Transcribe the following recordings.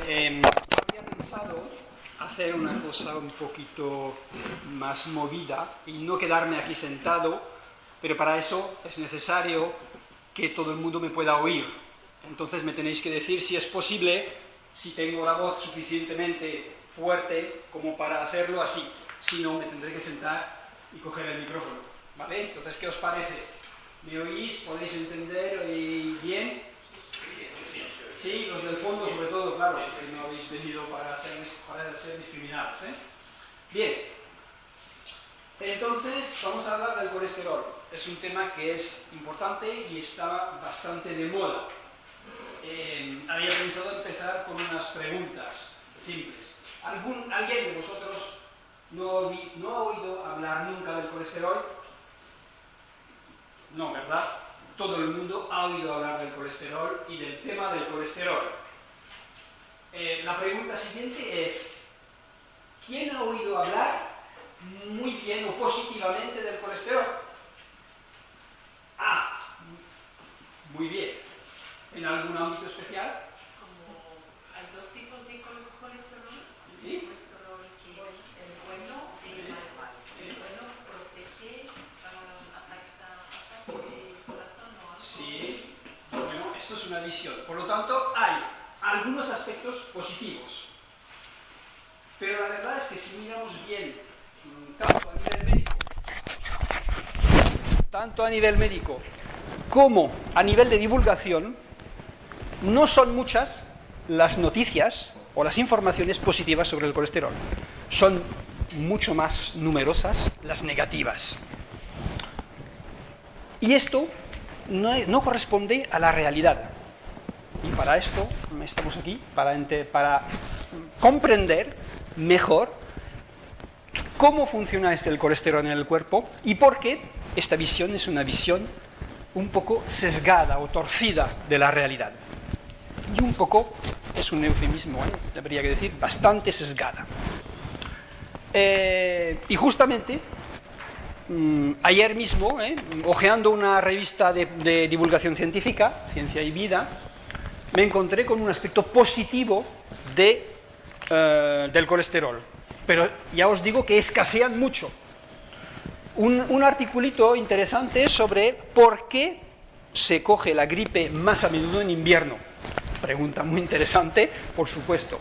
Había pensado hacer una cosa un poquito más movida y no quedarme aquí sentado, pero para eso es necesario que todo el mundo me pueda oír. Entonces me tenéis que decir si es posible, si tengo la voz suficientemente fuerte como para hacerlo así. Si no, me tendré que sentar y coger el micrófono. ¿Vale? Entonces, ¿qué os parece? ¿Me oís? ¿Podéis entender bien? Sí, los del fondo sobre todo, claro, que no habéis venido para ser discriminados. Bien, entonces vamos a hablar del colesterol. Es un tema que es importante y está bastante de moda. Había pensado empezar con unas preguntas simples. ¿Alguien de vosotros no ha oído hablar nunca del colesterol? No, ¿verdad? Todo el mundo ha oído hablar del colesterol y del tema del colesterol. La pregunta siguiente es, ¿quién ha oído hablar muy bien o positivamente del colesterol? Ah, muy bien. ¿En algún ámbito especial? Como hay dos tipos de colesterol, ¿Sí? el colesterol que el bueno y el malo. El bueno protege ataque de corazón o algo. Sí, bueno, esto es una visión. Por lo tanto, hay algunos aspectos positivos. Pero la verdad es que si miramos bien, tanto a nivel médico como a nivel de divulgación, no son muchas las noticias o las informaciones positivas sobre el colesterol. Son mucho más numerosas las negativas. Y esto no corresponde a la realidad. Y para esto estamos aquí, para comprender mejor cómo funciona el colesterol en el cuerpo y por qué esta visión es una visión un poco sesgada o torcida de la realidad. Y un poco, es un eufemismo, habría que decir, bastante sesgada. Y justamente, ayer mismo, hojeando una revista de divulgación científica, Ciencia y Vida, me encontré con un aspecto positivo del colesterol. Pero ya os digo que escasean mucho. Un articulito interesante sobre por qué se coge la gripe más a menudo en invierno. Pregunta muy interesante, por supuesto.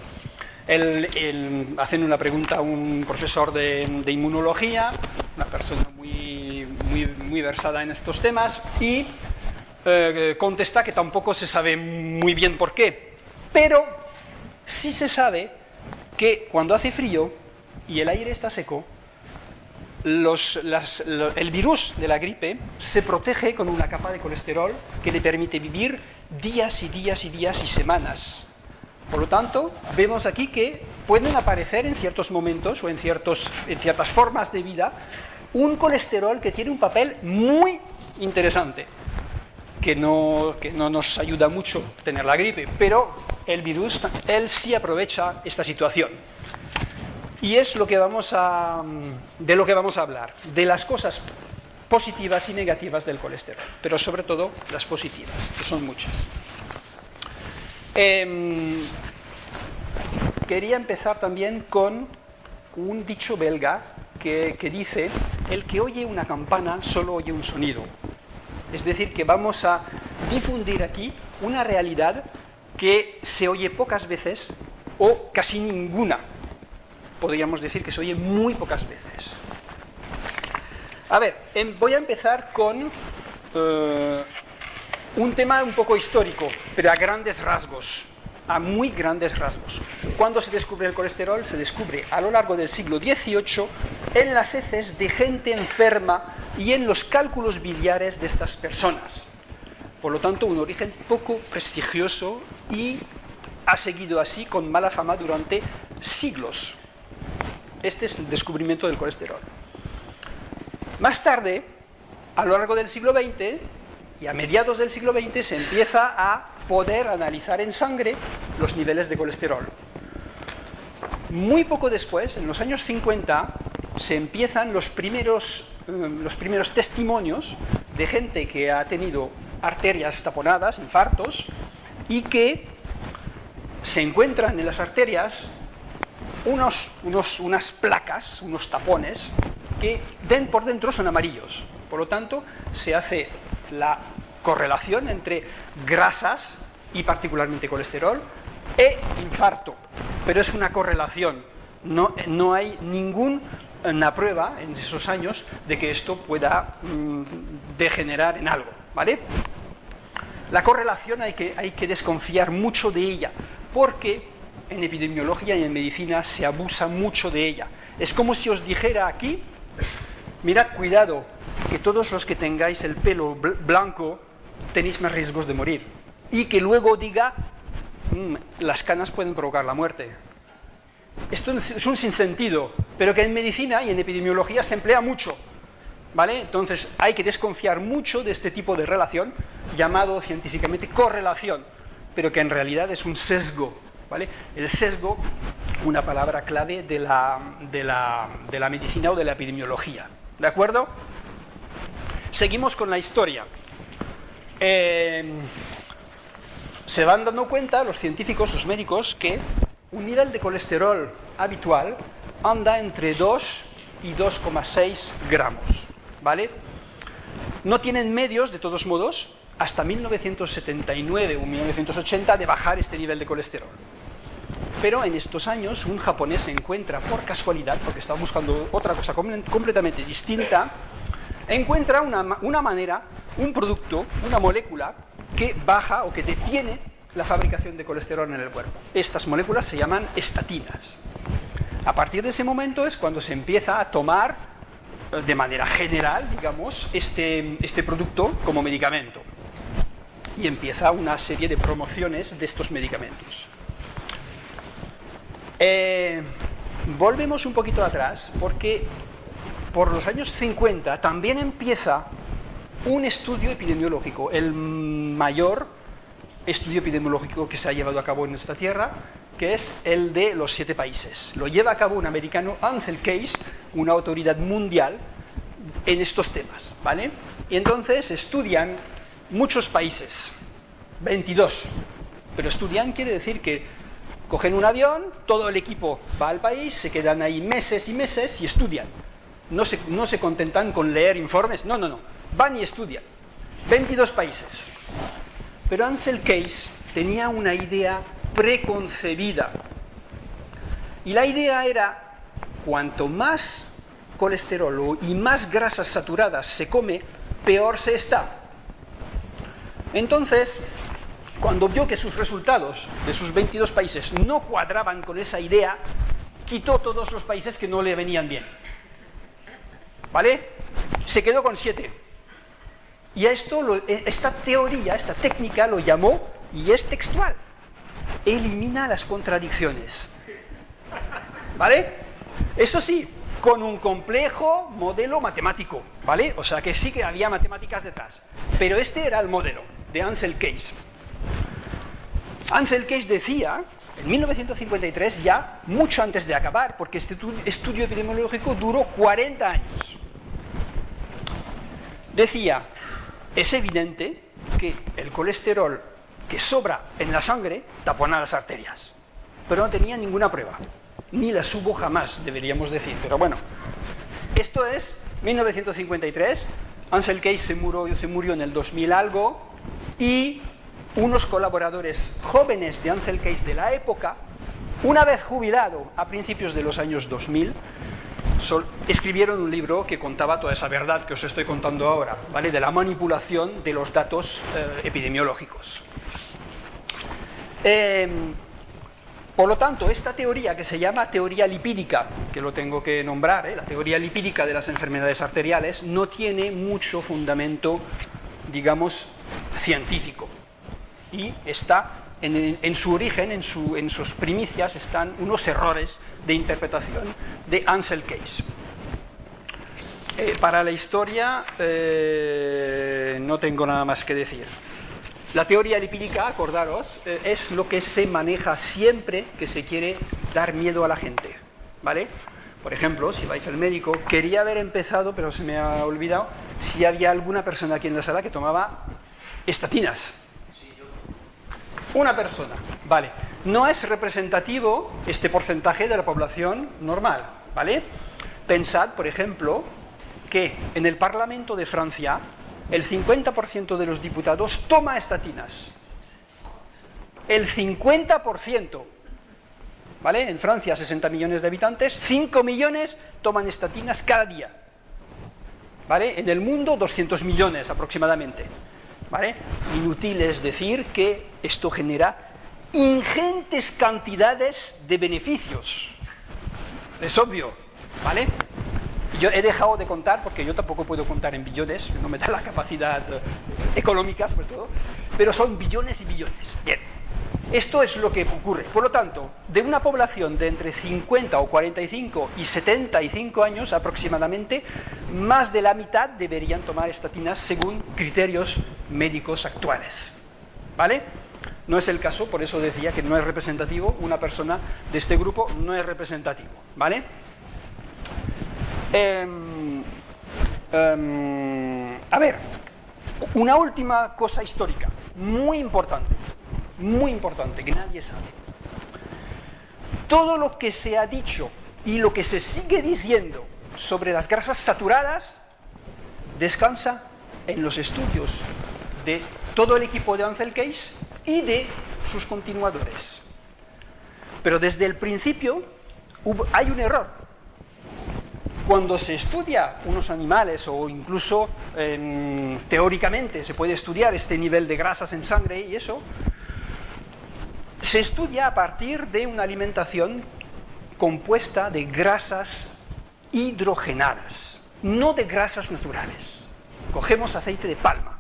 Hacen una pregunta a un profesor de inmunología, una persona muy versada en estos temas, y contesta que tampoco se sabe muy bien por qué. Pero sí se sabe que cuando hace frío y el aire está seco, el virus de la gripe se protege con una capa de colesterol que le permite vivir días y días y días y semanas. Por lo tanto, vemos aquí que pueden aparecer en ciertos momentos o en ciertas formas de vida un colesterol que tiene un papel muy interesante, que no nos ayuda mucho tener la gripe, pero el virus, él sí aprovecha esta situación. Y es de lo que vamos a hablar, de las cosas positivas y negativas del colesterol, pero sobre todo las positivas, que son muchas. Quería empezar también con un dicho belga que dice: el que oye una campana solo oye un sonido. Es decir, que vamos a difundir aquí una realidad que se oye pocas veces o casi ninguna. Podríamos decir que se oye muy pocas veces. A ver, voy a empezar con un tema un poco histórico, pero a grandes rasgos, a muy grandes rasgos. ¿Cuándo se descubre el colesterol? Se descubre a lo largo del siglo XVIII en las heces de gente enferma y en los cálculos biliares de estas personas. Por lo tanto, un origen poco prestigioso y ha seguido así con mala fama durante siglos. Este es el descubrimiento del colesterol. Más tarde, a lo largo del siglo XX y a mediados del siglo XX, se empieza a poder analizar en sangre los niveles de colesterol. Muy poco después, en los años 50, se empiezan los primeros testimonios de gente que ha tenido arterias taponadas, infartos, y que, se encuentran en las arterias unas placas, unos tapones, que por dentro son amarillos. Por lo tanto, se hace la correlación entre grasas y particularmente colesterol e infarto. Pero es una correlación, no hay ninguna prueba en esos años de que esto pueda degenerar en algo, ¿vale? La correlación hay que desconfiar mucho de ella, porque en epidemiología y en medicina se abusa mucho de ella. Es como si os dijera aquí, mirad, cuidado, que todos los que tengáis el pelo blanco tenéis más riesgos de morir. Y que luego diga, las canas pueden provocar la muerte. Esto es un sinsentido, pero que en medicina y en epidemiología se emplea mucho, ¿vale? Entonces hay que desconfiar mucho de este tipo de relación, llamado científicamente correlación, pero que en realidad es un sesgo, ¿vale? El sesgo, una palabra clave de la medicina o de la epidemiología, ¿de acuerdo? Seguimos con la historia. Se van dando cuenta los científicos, los médicos, que un nivel de colesterol habitual anda entre 2 y 2,6 gramos, ¿vale? No tienen medios, de todos modos, hasta 1979 o 1980 de bajar este nivel de colesterol. Pero en estos años un japonés se encuentra, por casualidad, porque estaba buscando otra cosa completamente distinta, encuentra una manera, un producto, una molécula que baja o que detiene la fabricación de colesterol en el cuerpo. Estas moléculas se llaman estatinas. A partir de ese momento es cuando se empieza a tomar de manera general, digamos, este producto como medicamento. Y empieza una serie de promociones de estos medicamentos. Volvemos un poquito atrás, porque por los años 50 también empieza un estudio epidemiológico, el mayor estudio epidemiológico que se ha llevado a cabo en esta tierra, que es el de los 7 países. Lo lleva a cabo un americano, Ansel Keys, una autoridad mundial en estos temas, ¿vale? Y entonces estudian muchos países, 22, pero estudian quiere decir que cogen un avión, todo el equipo va al país, se quedan ahí meses y meses y estudian. No se contentan con leer informes, no, van y estudian. 22 países. Pero Ansel Keys tenía una idea preconcebida. Y la idea era, cuanto más colesterol y más grasas saturadas se come, peor se está. Entonces, cuando vio que sus resultados de sus 22 países no cuadraban con esa idea, quitó todos los países que no le venían bien. ¿Vale? Se quedó con 7. Y a esta teoría, esta técnica lo llamó, y es textual, elimina las contradicciones. ¿Vale? Eso sí, con un complejo modelo matemático, ¿vale? O sea que sí que había matemáticas detrás. Pero este era el modelo de Ansel Keys. Ansel Keys decía, en 1953, ya mucho antes de acabar, porque este estudio epidemiológico duró 40 años, decía, es evidente que el colesterol que sobra en la sangre tapona las arterias, pero no tenía ninguna prueba, ni las hubo jamás, deberíamos decir, pero bueno, esto es 1953, Ansel Keys se murió en el 2000 algo, y unos colaboradores jóvenes de Ansel Keys de la época, una vez jubilado a principios de los años 2000, escribieron un libro que contaba toda esa verdad que os estoy contando ahora, ¿vale? De la manipulación de los datos epidemiológicos. Por lo tanto, esta teoría que se llama teoría lipídica, que lo tengo que nombrar, la teoría lipídica de las enfermedades arteriales, no tiene mucho fundamento, digamos, científico. Y está en su origen, en sus primicias, están unos errores de interpretación de Ansel Keys. Para la historia no tengo nada más que decir. La teoría lipídica, acordaros, es lo que se maneja siempre que se quiere dar miedo a la gente, ¿vale? Por ejemplo, si vais al médico, quería haber empezado, pero se me ha olvidado, si había alguna persona aquí en la sala que tomaba estatinas. Una persona, vale. no es representativo este porcentaje de la población normal, ¿vale? Pensad, por ejemplo, que en el Parlamento de Francia el 50% de los diputados toma estatinas. El 50%, ¿vale? En Francia, 60 millones de habitantes, 5 millones toman estatinas cada día, ¿vale? En el mundo, 200 millones aproximadamente, ¿vale? Inútil es decir que esto genera ingentes cantidades de beneficios. Es obvio, ¿vale? Yo he dejado de contar, porque yo tampoco puedo contar en billones, no me da la capacidad económica sobre todo, pero son billones y billones. Bien, esto es lo que ocurre. Por lo tanto, de una población de entre 50 o 45 y 75 años aproximadamente, más de la mitad deberían tomar estatinas según criterios médicos actuales, ¿vale? No es el caso, por eso decía que no es representativo, una persona de este grupo no es representativo, ¿vale? A ver, una última cosa histórica, muy importante, que nadie sabe. Todo lo que se ha dicho y lo que se sigue diciendo sobre las grasas saturadas descansa en los estudios de todo el equipo de Ansel Keys y de sus continuadores. Pero desde el principio hay un error. Cuando se estudia unos animales, o incluso teóricamente se puede estudiar este nivel de grasas en sangre y eso, se estudia a partir de una alimentación compuesta de grasas hidrogenadas, no de grasas naturales. Cogemos aceite de palma,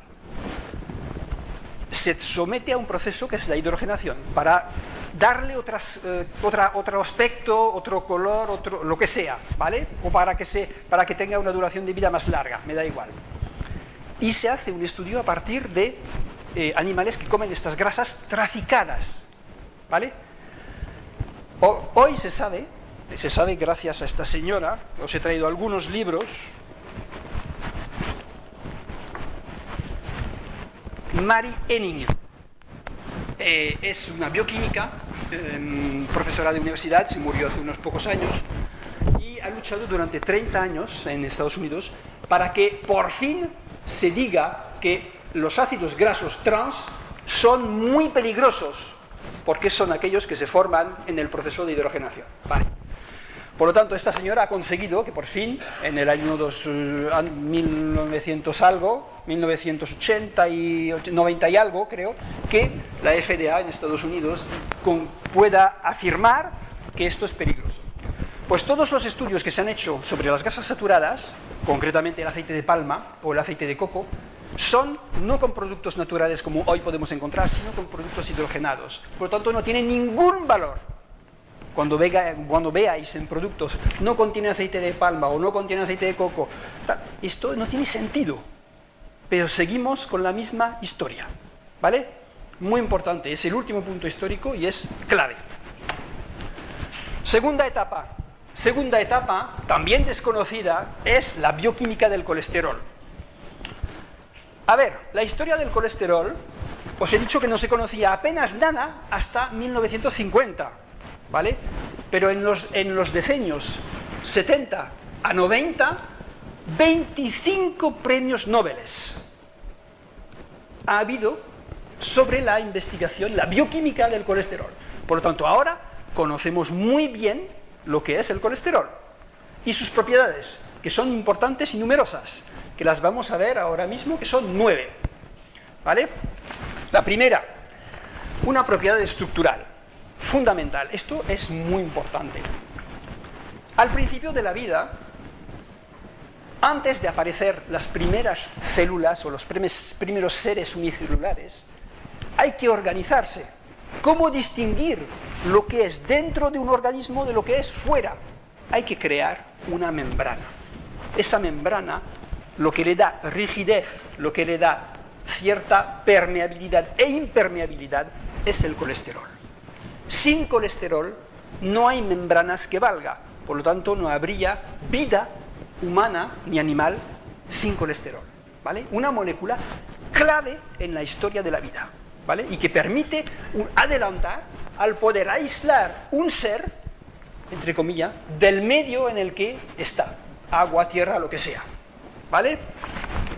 se somete a un proceso que es la hidrogenación, para darle otro aspecto, otro color, lo que sea, ¿vale? O para que tenga una duración de vida más larga, me da igual. Y se hace un estudio a partir de animales que comen estas grasas traficadas, ¿vale? Hoy se sabe gracias a esta señora, os he traído algunos libros. Mary Henning es una bioquímica, profesora de universidad, se murió hace unos pocos años y ha luchado durante 30 años en Estados Unidos para que por fin se diga que los ácidos grasos trans son muy peligrosos porque son aquellos que se forman en el proceso de hidrogenación. Vale. Por lo tanto, esta señora ha conseguido que por fin, en el año 1980 y 90 y algo, creo, que la FDA en Estados Unidos pueda afirmar que esto es peligroso. Pues todos los estudios que se han hecho sobre las grasas saturadas, concretamente el aceite de palma o el aceite de coco, son no con productos naturales como hoy podemos encontrar, sino con productos hidrogenados. Por lo tanto, no tienen ningún valor. Cuando veáis en productos no contiene aceite de palma o no contiene aceite de coco, esto no tiene sentido, pero seguimos con la misma historia, ¿vale? Muy importante, es el último punto histórico y es clave. Segunda etapa, también desconocida, es la bioquímica del colesterol. A ver, la historia del colesterol, os he dicho que no se conocía apenas nada hasta 1950, ¿vale? Pero en los decenios 70 a 90, 25 premios Nobel ha habido sobre la investigación, la bioquímica del colesterol. Por lo tanto, ahora conocemos muy bien lo que es el colesterol y sus propiedades, que son importantes y numerosas, que las vamos a ver ahora mismo, que son 9, ¿vale? La primera, una propiedad estructural, fundamental. Esto es muy importante. Al principio de la vida, antes de aparecer las primeras células o los primeros seres unicelulares, hay que organizarse. ¿Cómo distinguir lo que es dentro de un organismo de lo que es fuera? Hay que crear una membrana. Esa membrana, lo que le da rigidez, lo que le da cierta permeabilidad e impermeabilidad, es el colesterol. Sin colesterol no hay membranas que valga, por lo tanto no habría vida humana ni animal sin colesterol, ¿vale? Una molécula clave en la historia de la vida, ¿vale? Y que permite adelantar al poder aislar un ser, entre comillas, del medio en el que está, agua, tierra, lo que sea, ¿vale?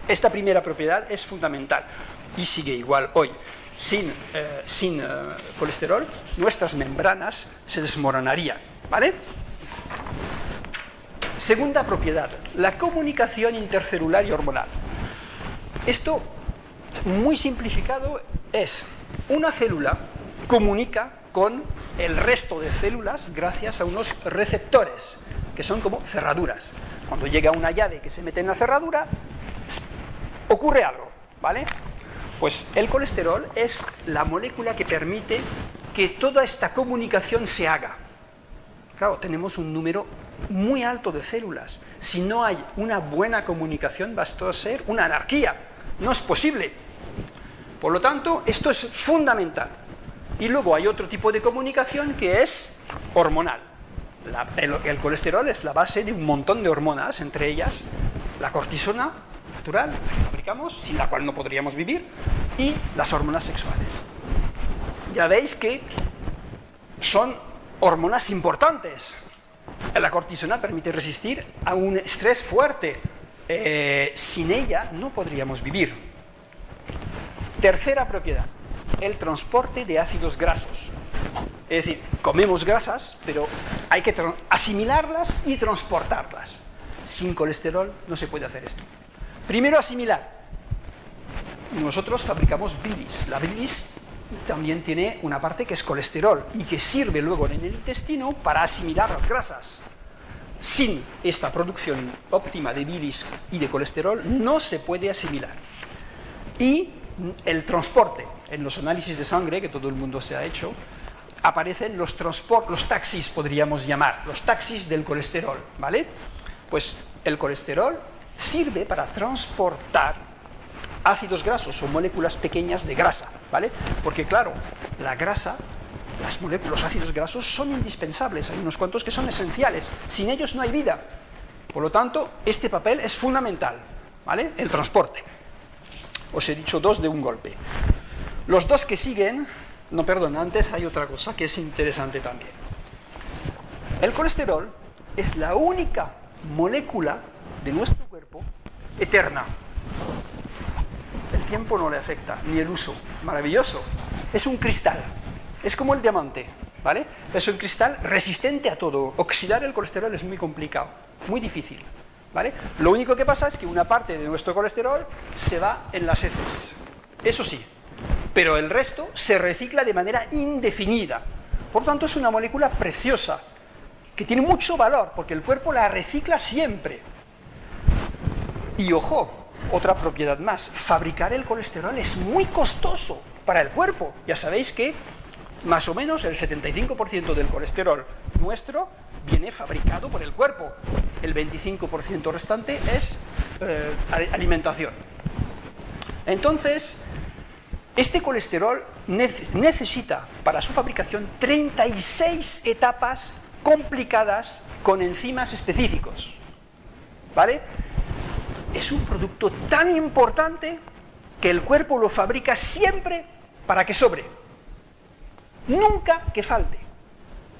Esta primera propiedad es fundamental y sigue igual hoy. Sin colesterol, nuestras membranas se desmoronarían, ¿vale? Segunda propiedad, la comunicación intercelular y hormonal. Esto, muy simplificado, es una célula comunica con el resto de células gracias a unos receptores, que son como cerraduras. Cuando llega una llave que se mete en la cerradura, ocurre algo, ¿vale? Pues el colesterol es la molécula que permite que toda esta comunicación se haga. Claro, tenemos un número muy alto de células. Si no hay una buena comunicación, va a ser una anarquía. No es posible. Por lo tanto, esto es fundamental. Y luego hay otro tipo de comunicación que es hormonal. El colesterol es la base de un montón de hormonas, entre ellas la cortisona natural, la que fabricamos, sin la cual no podríamos vivir, y las hormonas sexuales. Ya veis que son hormonas importantes. La cortisona permite resistir a un estrés fuerte. Sin ella no podríamos vivir. Tercera propiedad, el transporte de ácidos grasos. Es decir, comemos grasas, pero hay que asimilarlas y transportarlas. Sin colesterol no se puede hacer esto. Primero, asimilar. Nosotros fabricamos bilis. La bilis también tiene una parte que es colesterol y que sirve luego en el intestino para asimilar las grasas. Sin esta producción óptima de bilis y de colesterol no se puede asimilar. Y el transporte. En los análisis de sangre, que todo el mundo se ha hecho, aparecen los taxis, podríamos llamar, los taxis del colesterol, ¿vale? Pues el colesterol sirve para transportar ácidos grasos o moléculas pequeñas de grasa, ¿vale? Porque claro, la grasa, las moléculas, los ácidos grasos son indispensables, hay unos cuantos que son esenciales, sin ellos no hay vida. Por lo tanto, este papel es fundamental, ¿vale? El transporte. Os he dicho dos de un golpe. Los dos que siguen, no, perdón, antes hay otra cosa que es interesante también. El colesterol es la única molécula de nuestro cuerpo eterna. El tiempo no le afecta, ni el uso. Maravilloso. Es un cristal. Es como el diamante, ¿vale? Es un cristal resistente a todo. Oxidar el colesterol es muy complicado, muy difícil, ¿vale? Lo único que pasa es que una parte de nuestro colesterol se va en las heces. Eso sí. Pero el resto se recicla de manera indefinida. Por tanto, es una molécula preciosa, que tiene mucho valor, porque el cuerpo la recicla siempre. Y ojo, otra propiedad más, fabricar el colesterol es muy costoso para el cuerpo. Ya sabéis que más o menos el 75% del colesterol nuestro viene fabricado por el cuerpo. El 25% restante es alimentación. Entonces, este colesterol necesita para su fabricación 36 etapas complicadas con enzimas específicos, ¿vale? Es un producto tan importante que el cuerpo lo fabrica siempre para que sobre, nunca que falte.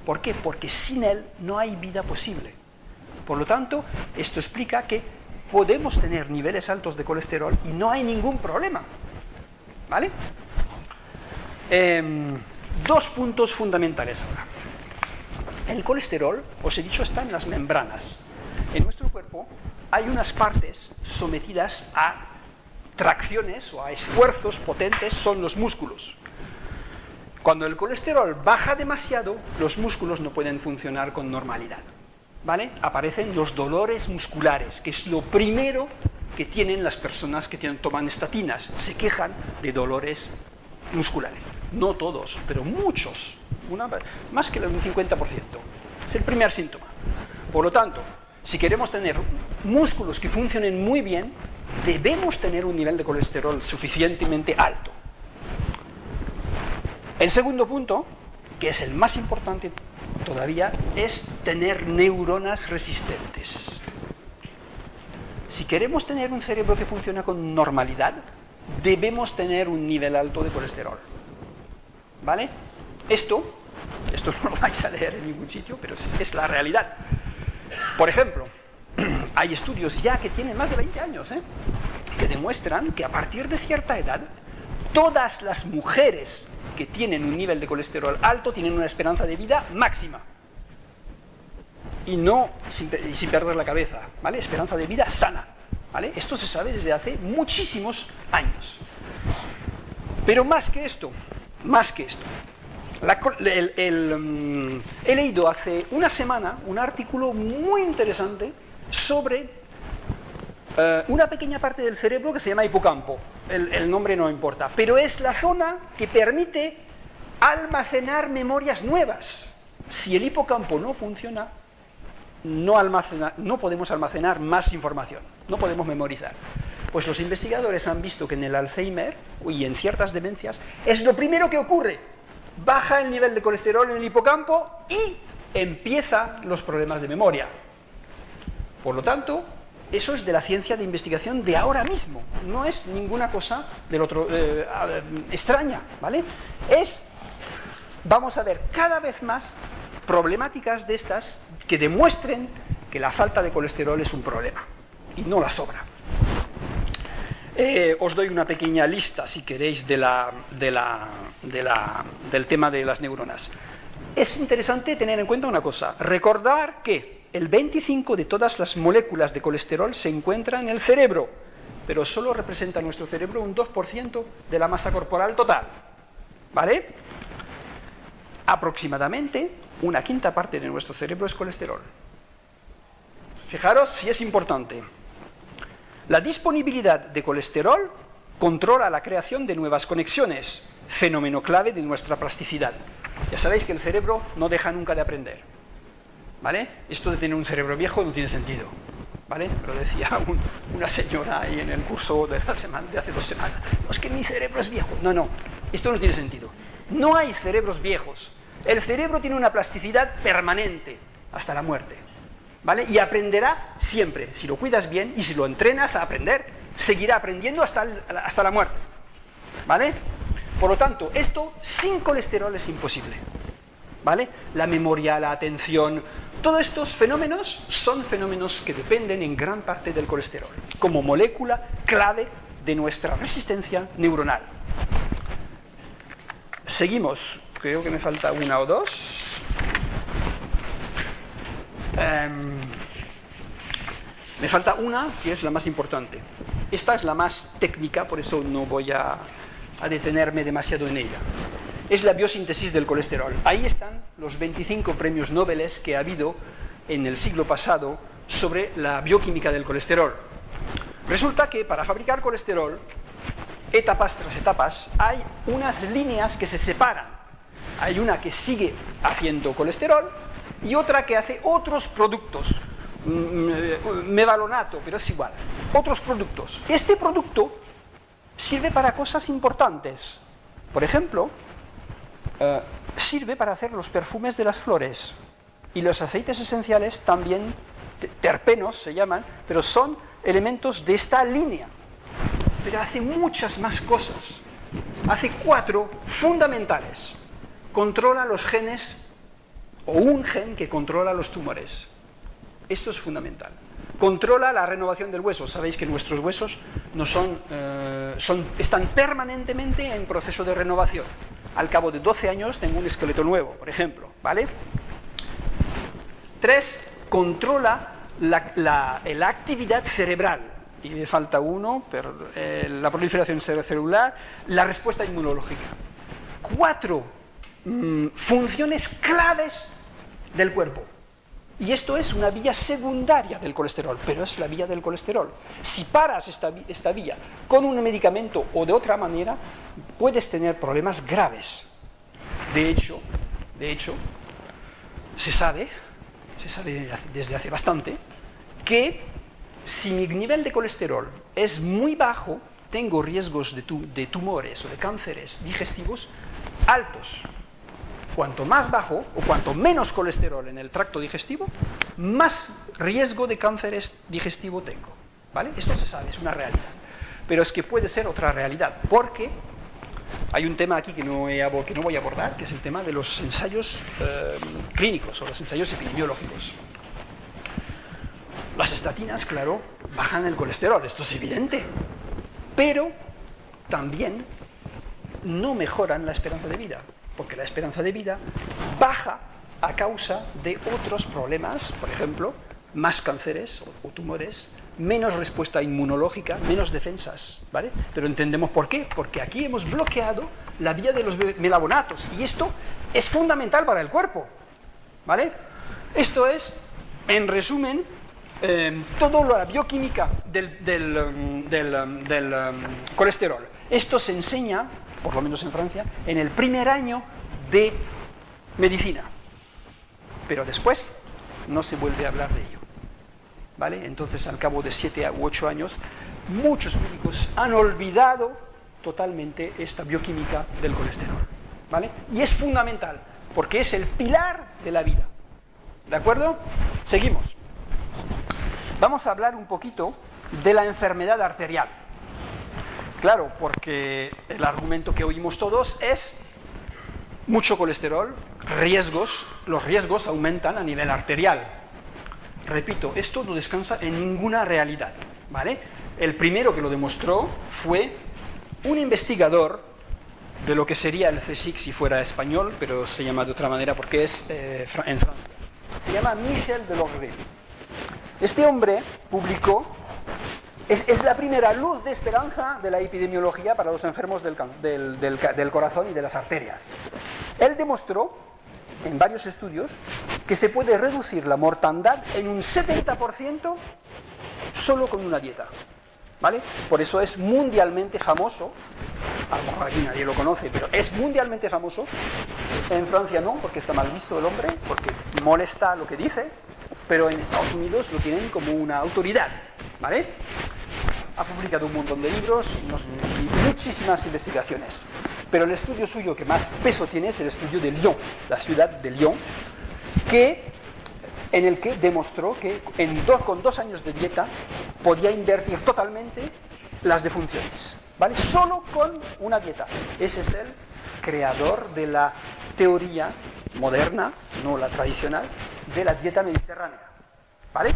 ¿Por qué? Porque sin él no hay vida posible. Por lo tanto, esto explica que podemos tener niveles altos de colesterol y no hay ningún problema, ¿vale? Dos puntos fundamentales ahora. El colesterol, os he dicho, está en las membranas. En nuestro cuerpo hay unas partes sometidas a tracciones o a esfuerzos potentes, son los músculos. Cuando el colesterol baja demasiado, los músculos no pueden funcionar con normalidad, ¿vale? Aparecen los dolores musculares, que es lo primero que tienen las personas que toman estatinas. Se quejan de dolores musculares. No todos, pero muchos. Más que un 50%. Es el primer síntoma. Por lo tanto, si queremos tener músculos que funcionen muy bien, debemos tener un nivel de colesterol suficientemente alto. El segundo punto, que es el más importante todavía, es tener neuronas resistentes. Si queremos tener un cerebro que funciona con normalidad, debemos tener un nivel alto de colesterol, ¿vale? Esto Esto no lo vais a leer en ningún sitio, pero es la realidad. Por ejemplo, hay estudios ya que tienen más de 20 años, que demuestran que a partir de cierta edad, todas las mujeres que tienen un nivel de colesterol alto tienen una esperanza de vida máxima. Y no sin perder la cabeza, ¿vale? Esperanza de vida sana, ¿vale? Esto se sabe desde hace muchísimos años. Pero más que esto, he leído hace una semana un artículo muy interesante sobre una pequeña parte del cerebro que se llama hipocampo. El nombre no importa, pero es la zona que permite almacenar memorias nuevas. Si el hipocampo no funciona, no podemos almacenar más información, no podemos memorizar. Pues los investigadores han visto que en el Alzheimer y en ciertas demencias es lo primero que ocurre. Baja el nivel de colesterol en el hipocampo y empiezan los problemas de memoria. Por lo tanto, eso es de la ciencia de investigación de ahora mismo, no es ninguna cosa del otro extraña, ¿vale? Vamos a ver cada vez más problemáticas de estas que demuestren que la falta de colesterol es un problema y no la sobra. Os doy una pequeña lista, si queréis, del tema de las neuronas. Es interesante tener en cuenta una cosa, recordar que el 25% de todas las moléculas de colesterol se encuentra en el cerebro, pero solo representa nuestro cerebro un 2% de la masa corporal total, ¿vale? Aproximadamente una quinta parte de nuestro cerebro es colesterol. Fijaros si es importante. La disponibilidad de colesterol controla la creación de nuevas conexiones, fenómeno clave de nuestra plasticidad. Ya sabéis que el cerebro no deja nunca de aprender, ¿vale? Esto de tener un cerebro viejo no tiene sentido, ¿vale? Lo decía una señora ahí en el curso de hace 2 semanas. No, es que mi cerebro es viejo. No, esto no tiene sentido. No hay cerebros viejos. El cerebro tiene una plasticidad permanente hasta la muerte, ¿vale? Y aprenderá siempre. Si lo cuidas bien y si lo entrenas a aprender, seguirá aprendiendo hasta la muerte, ¿vale? Por lo tanto, esto sin colesterol es imposible, ¿vale? La memoria, la atención, todos estos fenómenos son fenómenos que dependen en gran parte del colesterol, como molécula clave de nuestra resistencia neuronal. Seguimos, creo que me falta una o dos. Me falta una, que es la más importante. Esta es la más técnica, por eso no voy a detenerme demasiado en ella. Es la biosíntesis del colesterol. Ahí están los 25 premios Nobel que ha habido en el siglo pasado sobre la bioquímica del colesterol. Resulta que para fabricar colesterol, etapas tras etapas, hay unas líneas que se separan. Hay una que sigue haciendo colesterol y otra que hace otros productos. Mevalonato, pero es igual. Otros productos. Este producto sirve para cosas importantes. Por ejemplo, sirve para hacer los perfumes de las flores. Y los aceites esenciales también, terpenos se llaman, pero son elementos de esta línea. Pero hace muchas más cosas. Hace 4 fundamentales. Controla los genes, o un gen que controla los tumores. Esto es fundamental. Controla la renovación del hueso. Sabéis que nuestros huesos no están permanentemente en proceso de renovación. Al cabo de 12 años tengo un esqueleto nuevo, por ejemplo, ¿vale? 3, controla la actividad cerebral. Y me falta uno, pero, la proliferación celular, la respuesta inmunológica. 4 funciones claves del cuerpo. Y esto es una vía secundaria del colesterol, pero es la vía del colesterol. Si paras esta vía con un medicamento o de otra manera, puedes tener problemas graves. De hecho, se sabe desde hace bastante, que si mi nivel de colesterol es muy bajo, tengo riesgos de tumores o de cánceres digestivos altos. Cuanto más bajo o cuanto menos colesterol en el tracto digestivo, más riesgo de cánceres digestivo tengo, ¿vale? Esto se sabe, es una realidad. Pero es que puede ser otra realidad, porque hay un tema aquí que no voy a abordar, que es el tema de los ensayos clínicos o los ensayos epidemiológicos. Las estatinas, claro, bajan el colesterol, esto es evidente, pero también no mejoran la esperanza de vida, porque la esperanza de vida baja a causa de otros problemas, por ejemplo, más cánceres o tumores, menos respuesta inmunológica, menos defensas, ¿vale? Pero entendemos por qué, porque aquí hemos bloqueado la vía de los melabonatos, y esto es fundamental para el cuerpo, ¿vale? Esto es, en resumen, toda la bioquímica del colesterol. Esto se enseña, por lo menos en Francia, en el primer año de medicina, pero después no se vuelve a hablar de ello, ¿vale? Entonces, al cabo de 7 u 8 años, muchos médicos han olvidado totalmente esta bioquímica del colesterol, ¿vale? Y es fundamental, porque es el pilar de la vida, ¿de acuerdo? Seguimos. Vamos a hablar un poquito de la enfermedad arterial. Claro, porque el argumento que oímos todos es mucho colesterol, los riesgos aumentan a nivel arterial. Repito, esto no descansa en ninguna realidad, ¿vale? El primero que lo demostró fue un investigador de lo que sería el CSIC si fuera español, pero se llama de otra manera porque es en Francia. Se llama Michel Delorme. Este hombre publicó, es la primera luz de esperanza de la epidemiología para los enfermos del corazón y de las arterias. Él demostró, en varios estudios, que se puede reducir la mortandad en un 70% solo con una dieta, ¿vale? Por eso es mundialmente famoso, a lo mejor aquí nadie lo conoce, pero es mundialmente famoso. En Francia no, porque está mal visto el hombre, porque molesta lo que dice, pero en Estados Unidos lo tienen como una autoridad, ¿vale? Ha publicado un montón de libros y muchísimas investigaciones, pero el estudio suyo que más peso tiene es el estudio de Lyon, la ciudad de Lyon, en el que demostró que con 2 años de dieta podía invertir totalmente las defunciones, ¿vale? Solo con una dieta. Ese es el creador de la teoría moderna, no la tradicional, de la dieta mediterránea, ¿vale?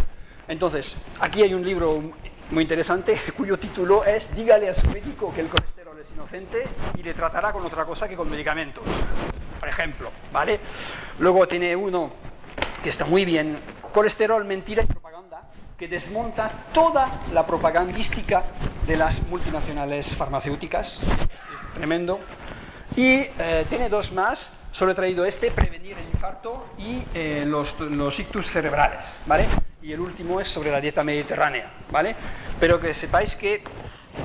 Entonces, aquí hay un libro muy interesante cuyo título es "Dígale a su médico que el colesterol es inocente y le tratará con otra cosa que con medicamentos", por ejemplo, ¿vale? Luego tiene uno que está muy bien, "Colesterol, mentira y propaganda", que desmonta toda la propagandística de las multinacionales farmacéuticas. Es tremendo. Y tiene 2 más, solo he traído este, "Prevenir el infarto" y los ictus cerebrales, ¿vale? Y el último es sobre la dieta mediterránea, ¿vale? Pero que sepáis que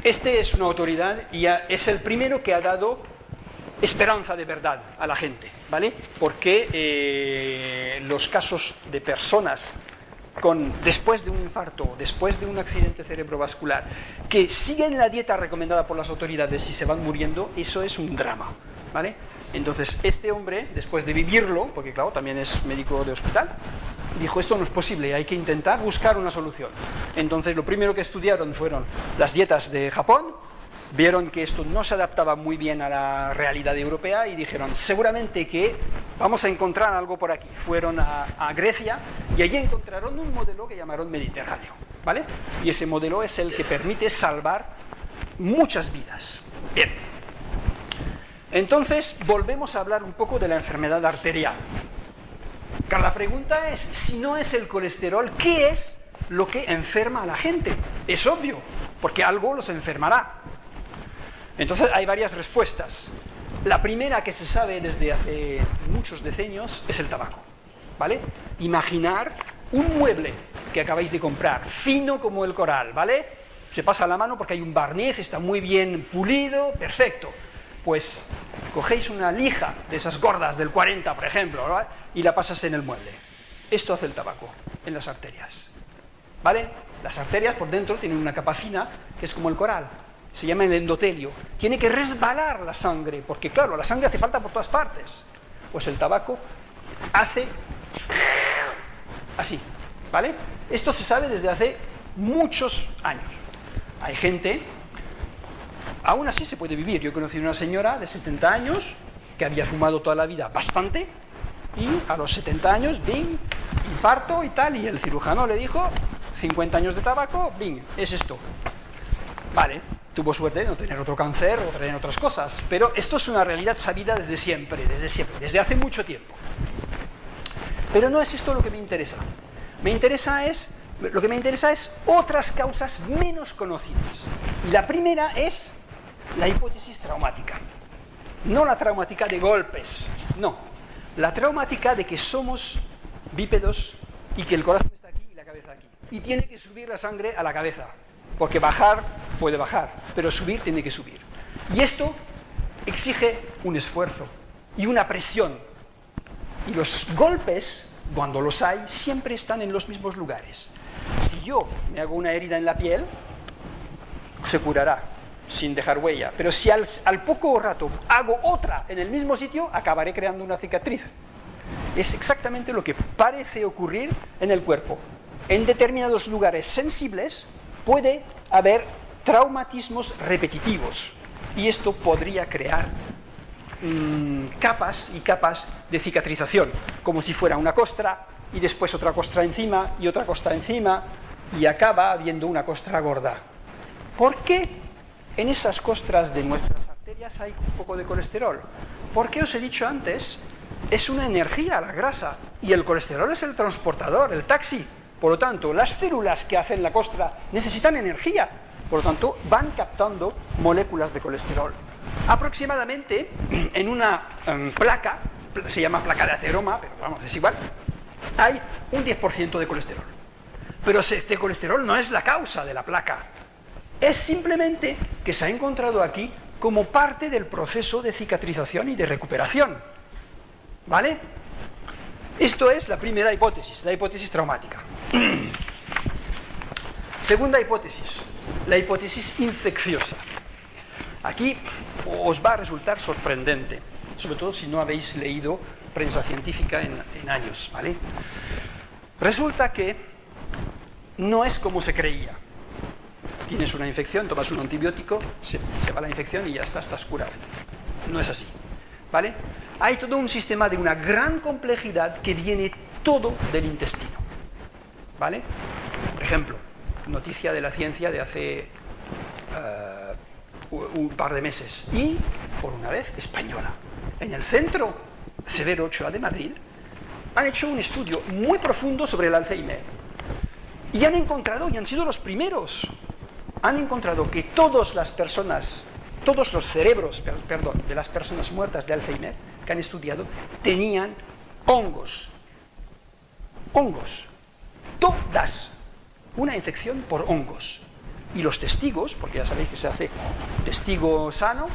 este es una autoridad y es el primero que ha dado esperanza de verdad a la gente, ¿vale? Porque los casos de personas después de un infarto, después de un accidente cerebrovascular, que siguen la dieta recomendada por las autoridades y se van muriendo, eso es un drama, ¿vale? Entonces, este hombre, después de vivirlo, porque claro, también es médico de hospital, dijo, esto no es posible, hay que intentar buscar una solución. Entonces, lo primero que estudiaron fueron las dietas de Japón, vieron que esto no se adaptaba muy bien a la realidad europea y dijeron, seguramente que vamos a encontrar algo por aquí. Fueron a Grecia y allí encontraron un modelo que llamaron Mediterráneo, ¿vale? Y ese modelo es el que permite salvar muchas vidas. Bien. Entonces, volvemos a hablar un poco de la enfermedad arterial. La pregunta es, si no es el colesterol, ¿qué es lo que enferma a la gente? Es obvio, porque algo los enfermará. Entonces hay varias respuestas. La primera que se sabe desde hace muchos decenios es el tabaco, ¿vale? Imaginar un mueble que acabáis de comprar, fino como el coral, ¿vale? Se pasa la mano porque hay un barniz, está muy bien pulido, perfecto. Pues cogéis una lija de esas gordas del 40, por ejemplo, ¿vale? Y la pasas en el mueble. Esto hace el tabaco en las arterias, ¿vale? Las arterias por dentro tienen una capa fina que es como el coral. Se llama el endotelio, tiene que resbalar la sangre, porque claro, la sangre hace falta por todas partes. Pues el tabaco hace así, ¿vale? Esto se sabe desde hace muchos años. Hay gente aún así se puede vivir. Yo he conocido una señora de 70 años que había fumado toda la vida bastante y a los 70 años, ¡bing!, infarto y tal, y el cirujano le dijo 50 años de tabaco, ¡bing!, es esto. Vale, tuvo suerte de no tener otro cáncer o tener otras cosas, pero esto es una realidad sabida desde siempre, desde hace mucho tiempo. Pero no es esto lo que me interesa. Lo que me interesa es otras causas menos conocidas. Y la primera es la hipótesis traumática. No la traumática de golpes, no. La traumática de que somos bípedos y que el corazón está aquí y la cabeza aquí. Y tiene que subir la sangre a la cabeza, porque bajar puede bajar, pero subir tiene que subir. Y esto exige un esfuerzo y una presión. Y los golpes, cuando los hay, siempre están en los mismos lugares. Si yo me hago una herida en la piel, se curará sin dejar huella. Pero si al poco rato hago otra en el mismo sitio, acabaré creando una cicatriz. Es exactamente lo que parece ocurrir en el cuerpo. En determinados lugares sensibles puede haber traumatismos repetitivos. Y esto podría crear capas y capas de cicatrización, como si fuera una costra y después otra costra encima y otra costra encima, y acaba habiendo una costra gorda. ¿Por qué en esas costras de nuestras arterias hay un poco de colesterol? Porque os he dicho antes, es una energía la grasa, y el colesterol es el transportador, el taxi. Por lo tanto, las células que hacen la costra necesitan energía, por lo tanto van captando moléculas de colesterol. Aproximadamente en una placa, se llama placa de ateroma, pero vamos, es igual, hay un 10% de colesterol. Pero este colesterol no es la causa de la placa, es simplemente que se ha encontrado aquí como parte del proceso de cicatrización y de recuperación. ¿Vale? Esto es la primera hipótesis, la hipótesis traumática. Segunda hipótesis, la hipótesis infecciosa. Aquí os va a resultar sorprendente, sobre todo si no habéis leído prensa científica en años, ¿vale? Resulta que no es como se creía. Tienes una infección, tomas un antibiótico, se va la infección y ya está, estás curado. No es así, ¿vale? Hay todo un sistema de una gran complejidad que viene todo del intestino, ¿vale? Por ejemplo, noticia de la ciencia de hace un par de meses, y por una vez española. En el Centro Severo Ochoa de Madrid han hecho un estudio muy profundo sobre el Alzheimer y han encontrado, y han sido los primeros, han encontrado que todas las personas, todos los cerebros, de las personas muertas de Alzheimer que han estudiado, tenían hongos. Hongos. Todas. Una infección por hongos. Y los testigos, porque ya sabéis que se hace testigo sano,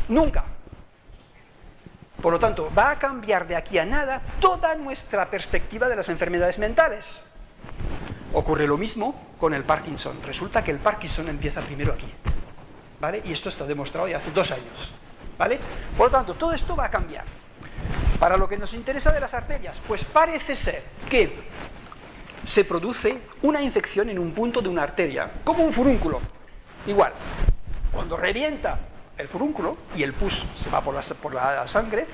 nunca. Por lo tanto, va a cambiar de aquí a nada toda nuestra perspectiva de las enfermedades mentales. Ocurre lo mismo con el Parkinson. Resulta que el Parkinson empieza primero aquí, ¿vale? Y esto está demostrado ya hace 2 años, ¿vale? Por lo tanto, todo esto va a cambiar. Para lo que nos interesa de las arterias, pues parece ser que se produce una infección en un punto de una arteria, como un furúnculo. Igual, cuando revienta el furúnculo y el pus se va por la sangre,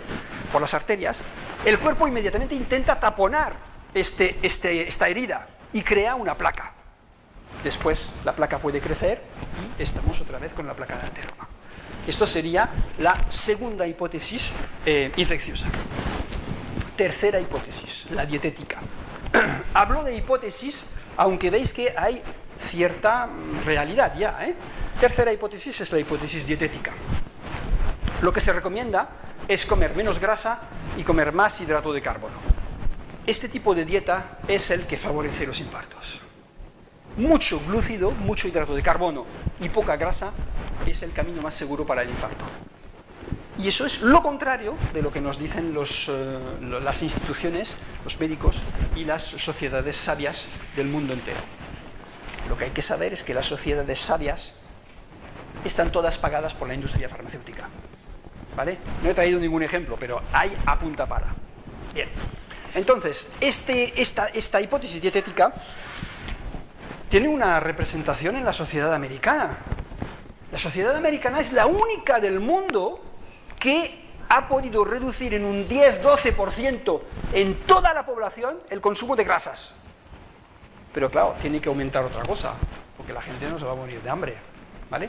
por las arterias, el cuerpo inmediatamente intenta taponar esta herida y crea una placa. Después la placa puede crecer y estamos otra vez con la placa de ateroma. Esto sería la segunda hipótesis infecciosa. Tercera hipótesis, la dietética. Hablo de hipótesis, aunque veis que hay cierta realidad ya, ¿eh? Tercera hipótesis es la hipótesis dietética. Lo que se recomienda es comer menos grasa y comer más hidrato de carbono. Este tipo de dieta es el que favorece los infartos. Mucho glúcido, mucho hidrato de carbono y poca grasa es el camino más seguro para el infarto. Y eso es lo contrario de lo que nos dicen las instituciones, los médicos y las sociedades sabias del mundo entero. Lo que hay que saber es que las sociedades sabias están todas pagadas por la industria farmacéutica. ¿Vale? No he traído ningún ejemplo, pero hay a punta pala. Bien. Entonces, esta hipótesis dietética tiene una representación en la sociedad americana. La sociedad americana es la única del mundo que ha podido reducir en un 10-12% en toda la población el consumo de grasas. Pero claro, tiene que aumentar otra cosa, porque la gente no se va a morir de hambre, ¿vale?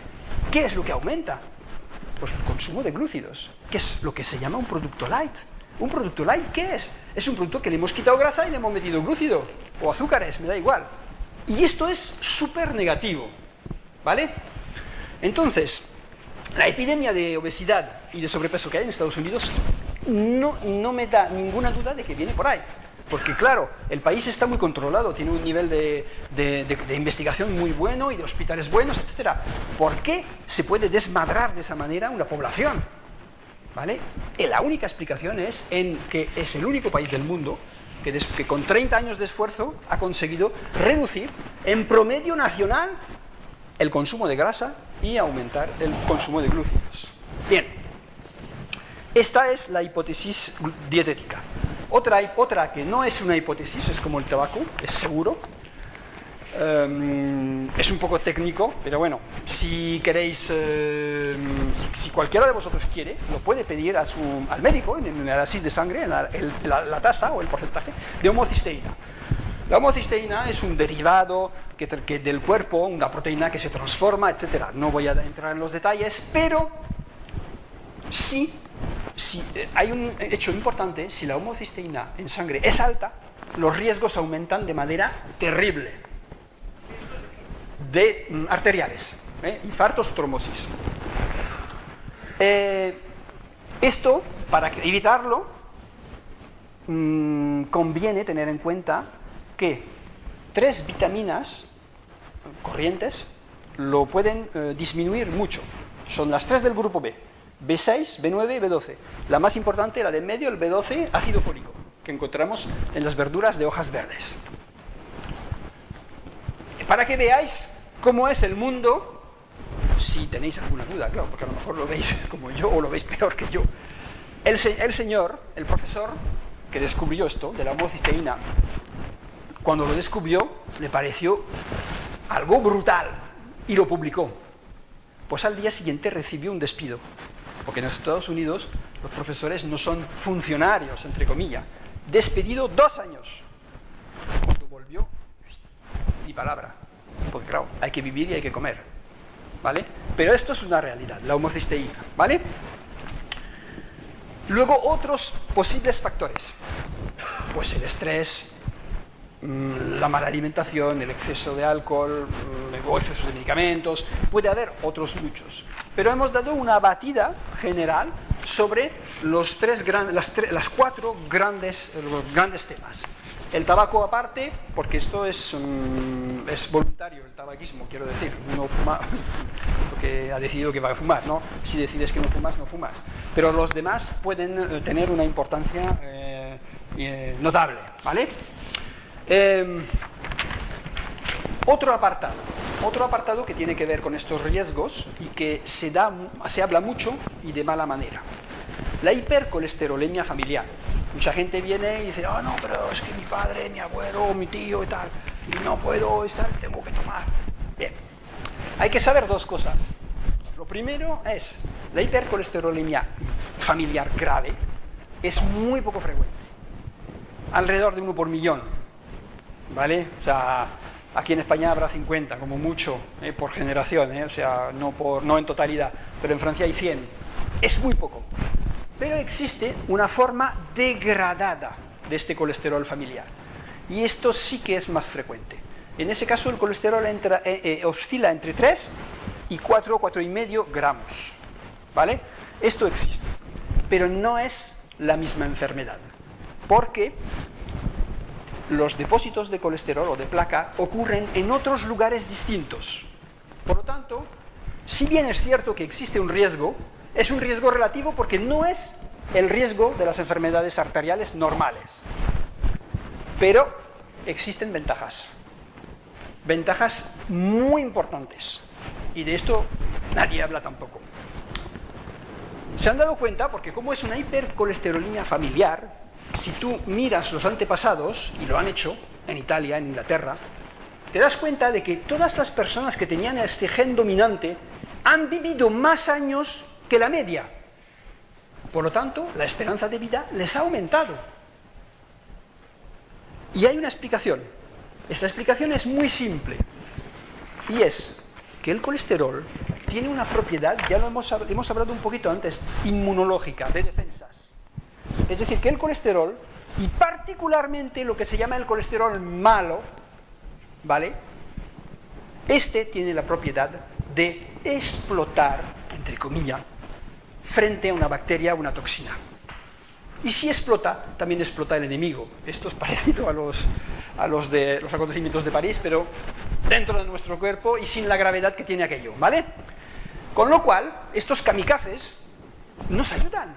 ¿Qué es lo que aumenta? Pues el consumo de glúcidos, que es lo que se llama un producto light. ¿Un producto light qué es? Es un producto que le hemos quitado grasa y le hemos metido glúcido, o azúcares, me da igual. Y esto es súper negativo, ¿vale? Entonces, la epidemia de obesidad y de sobrepeso que hay en Estados Unidos no me da ninguna duda de que viene por ahí. Porque claro, el país está muy controlado, tiene un nivel de investigación muy bueno y de hospitales buenos, etc. ¿Por qué se puede desmadrar de esa manera una población? ¿Vale? La única explicación es en que es el único país del mundo que con 30 años de esfuerzo ha conseguido reducir en promedio nacional el consumo de grasa y aumentar el consumo de glúcidos. Bien, esta es la hipótesis dietética. Otra que no es una hipótesis, es como el tabaco, es seguro. Es un poco técnico, pero bueno, si queréis, si cualquiera de vosotros quiere, lo puede pedir al médico en el análisis de sangre, la tasa o el porcentaje de homocisteína. La homocisteína es un derivado del cuerpo, una proteína que se transforma, etc. No voy a entrar en los detalles, pero sí, hay un hecho importante: si la homocisteína en sangre es alta, los riesgos aumentan de manera terrible de arteriales, infartos, trombosis. Esto, para evitarlo, conviene tener en cuenta que 3 vitaminas corrientes lo pueden disminuir mucho. Son las 3 del grupo B: B6, B9 y B12. La más importante, la de en medio, el B12, ácido fólico, que encontramos en las verduras de hojas verdes. Para que veáis cómo es el mundo, si tenéis alguna duda, claro, porque a lo mejor lo veis como yo o lo veis peor que yo. El señor, el profesor que descubrió esto de la homocisteína, cuando lo descubrió le pareció algo brutal y lo publicó. Pues al día siguiente recibió un despido, porque en Estados Unidos los profesores no son funcionarios, entre comillas. Despedido 2 años. Cuando volvió, ni palabra, porque claro, hay que vivir y hay que comer, ¿vale? Pero esto es una realidad, la homocisteína, ¿vale? Luego, otros posibles factores, pues el estrés, la mala alimentación, el exceso de alcohol, o exceso de medicamentos, puede haber otros muchos. Pero hemos dado una batida general sobre los 4 grandes temas. El tabaco aparte, porque esto es voluntario, el tabaquismo, quiero decir, uno fuma porque ha decidido que va a fumar, ¿no? Si decides que no fumas, no fumas. Pero los demás pueden tener una importancia notable, ¿vale? Otro apartado que tiene que ver con estos riesgos y que se habla mucho y de mala manera: la hipercolesterolemia familiar. Mucha gente viene y dice: oh no, pero es que mi padre, mi abuelo, mi tío y tal, y no puedo estar, tengo que tomar. Bien, hay que saber 2 cosas. Lo primero es, la hipercolesterolemia familiar grave es muy poco frecuente, alrededor de 1 por millón, ¿vale? O sea, aquí en España habrá 50 como mucho, por generación, o sea, no en totalidad, pero en Francia hay 100. Es muy poco. Pero existe una forma degradada de este colesterol familiar, y esto sí que es más frecuente. En ese caso el colesterol oscila entre 3 y 4,5 gramos, ¿vale? Esto existe, pero no es la misma enfermedad, porque los depósitos de colesterol o de placa ocurren en otros lugares distintos. Por lo tanto, si bien es cierto que existe un riesgo, es un riesgo relativo porque no es el riesgo de las enfermedades arteriales normales. Pero existen ventajas muy importantes, y de esto nadie habla tampoco. Se han dado cuenta, porque como es una hipercolesterolemia familiar, si tú miras los antepasados, y lo han hecho en Italia, en Inglaterra, te das cuenta de que todas las personas que tenían este gen dominante han vivido más años que la media. Por lo tanto, la esperanza de vida les ha aumentado. Y hay una explicación. Esta explicación es muy simple. Y es que el colesterol tiene una propiedad, ya lo hemos hablado un poquito antes, inmunológica, de defensas. Es decir, que el colesterol, y particularmente lo que se llama el colesterol malo, ¿vale? Este tiene la propiedad de explotar, entre comillas, frente a una bacteria o una toxina. Y si explota, también explota el enemigo. Esto es parecido a los de los acontecimientos de París, pero dentro de nuestro cuerpo y sin la gravedad que tiene aquello, ¿vale? Con lo cual, estos kamikazes nos ayudan.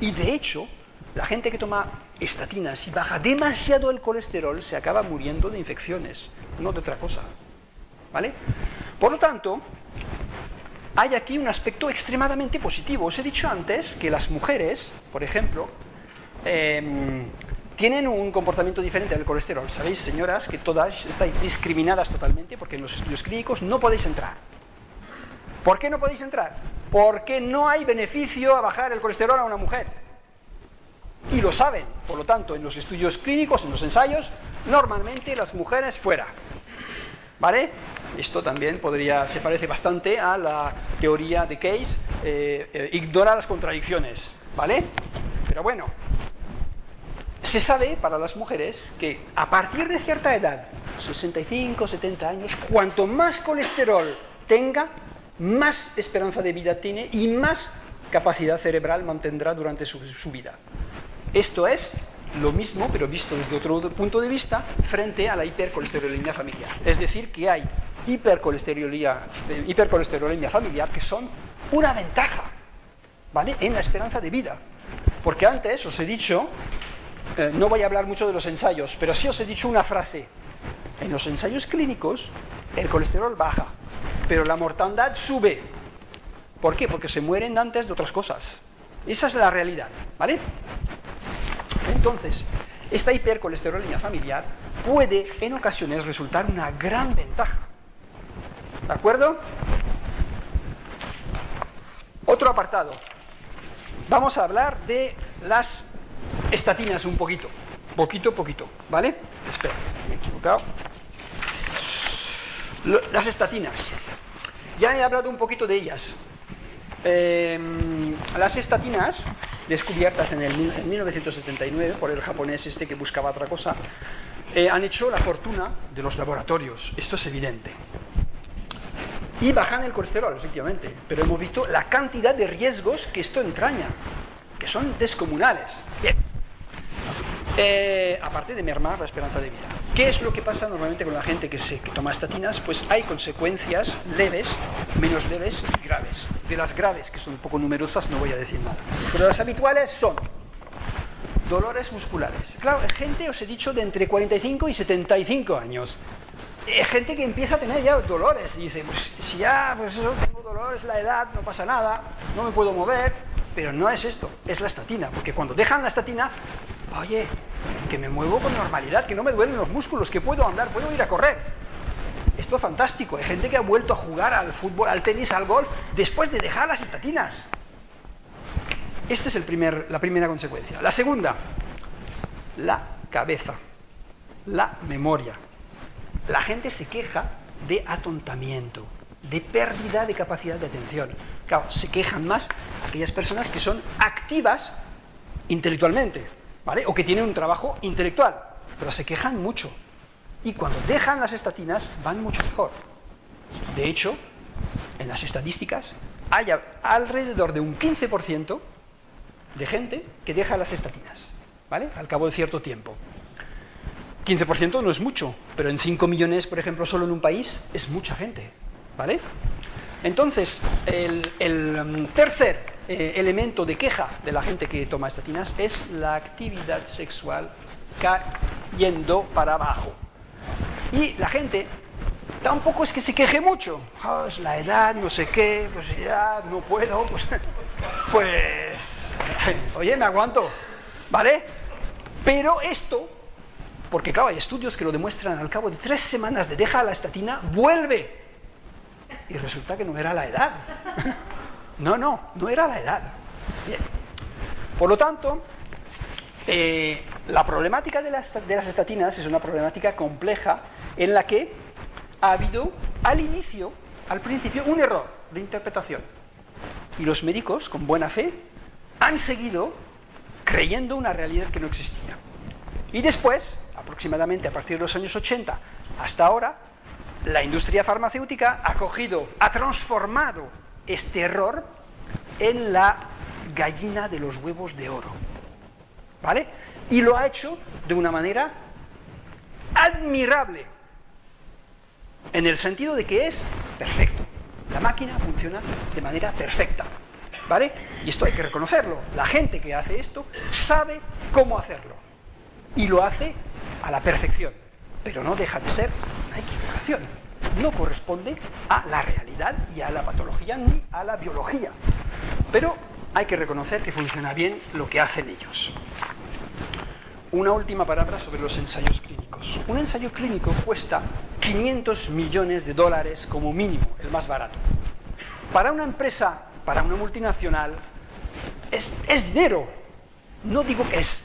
Y de hecho, la gente que toma estatinas y baja demasiado el colesterol se acaba muriendo de infecciones, no de otra cosa, ¿vale? Por lo tanto, hay aquí un aspecto extremadamente positivo. Os he dicho antes que las mujeres, por ejemplo, tienen un comportamiento diferente del colesterol. Sabéis, señoras, que todas estáis discriminadas totalmente porque en los estudios clínicos no podéis entrar. ¿Por qué no podéis entrar? Porque no hay beneficio a bajar el colesterol a una mujer. Y lo saben. Por lo tanto, en los estudios clínicos, en los ensayos, normalmente las mujeres fuera. ¿Vale? Esto también se parece bastante a la teoría de Case, ignora las contradicciones, ¿vale? Pero bueno, se sabe para las mujeres que a partir de cierta edad, 65, 70 años, cuanto más colesterol tenga, más esperanza de vida tiene y más capacidad cerebral mantendrá durante su vida. Esto es lo mismo, pero visto desde otro punto de vista, frente a la hipercolesterolemia familiar. Es decir, que hay hipercolesterolemia familiar que son una ventaja, ¿vale?, en la esperanza de vida. Porque antes os he dicho, no voy a hablar mucho de los ensayos, pero sí os he dicho una frase. En los ensayos clínicos, el colesterol baja, pero la mortandad sube. ¿Por qué? Porque se mueren antes de otras cosas. Esa es la realidad, ¿vale? Entonces, esta hipercolesterolemia familiar puede en ocasiones resultar una gran ventaja. ¿De acuerdo? Otro apartado. Vamos a hablar de las estatinas un poquito, ¿vale? Espera, me he equivocado. Las estatinas. Ya he hablado un poquito de ellas. Las estatinas, descubiertas en 1979 por el japonés este que buscaba otra cosa, han hecho la fortuna de los laboratorios, esto es evidente. Y bajan el colesterol, efectivamente, pero hemos visto la cantidad de riesgos que esto entraña, que son descomunales. Bien. Aparte de mermar la esperanza de vida. ¿Qué es lo que pasa normalmente con la gente que toma estatinas? Pues hay consecuencias leves, menos leves y graves. De las graves, que son un poco numerosas, no voy a decir nada. Pero las habituales son dolores musculares. Claro, gente, os he dicho, de entre 45 y 75 años. Gente que empieza a tener ya dolores. Y dice, pues si ya, pues eso, tengo dolores, la edad, no pasa nada, no me puedo mover. Pero no es esto, es la estatina. Porque cuando dejan la estatina, oye, que me muevo con normalidad, que no me duelen los músculos, que puedo andar, puedo ir a correr. Esto es fantástico. Hay gente que ha vuelto a jugar al fútbol, al tenis, al golf, después de dejar las estatinas. Esta es la primera consecuencia. La segunda, la cabeza, la memoria. La gente se queja de atontamiento, de pérdida de capacidad de atención. Claro, se quejan más aquellas personas que son activas intelectualmente, ¿vale? O que tienen un trabajo intelectual, pero se quejan mucho. Y cuando dejan las estatinas van mucho mejor. De hecho, en las estadísticas hay alrededor de un 15% de gente que deja las estatinas, ¿vale?, al cabo de cierto tiempo. 15% no es mucho, pero en 5 millones, por ejemplo, solo en un país, es mucha gente, ¿vale? Entonces, el tercer elemento de queja de la gente que toma estatinas es la actividad sexual cayendo para abajo. Y la gente tampoco es que se queje mucho. Oh, es la edad, no sé qué, pues ya no puedo, pues oye, me aguanto, ¿vale? Pero esto, porque claro, hay estudios que lo demuestran, al cabo de 3 semanas de dejar la estatina, vuelve. y resulta que no era la edad. No era la edad. Bien. Por lo tanto, la problemática de las estatinas es una problemática compleja en la que ha habido al principio, un error de interpretación. Y los médicos, con buena fe, han seguido creyendo una realidad que no existía. Y después, aproximadamente a partir de los años 80 hasta ahora, la industria farmacéutica ha transformado este error en la gallina de los huevos de oro, ¿vale? Y lo ha hecho de una manera admirable, en el sentido de que es perfecto. La máquina funciona de manera perfecta, ¿vale? Y esto hay que reconocerlo. La gente que hace esto sabe cómo hacerlo y lo hace a la perfección, pero no deja de ser una equivocación. No corresponde a la realidad y a la patología ni a la biología, pero hay que reconocer que funciona bien lo que hacen ellos. Una última palabra sobre los ensayos clínicos. Un ensayo clínico cuesta $500 millones como mínimo, el más barato. Para una empresa, para una multinacional, es dinero. No digo que es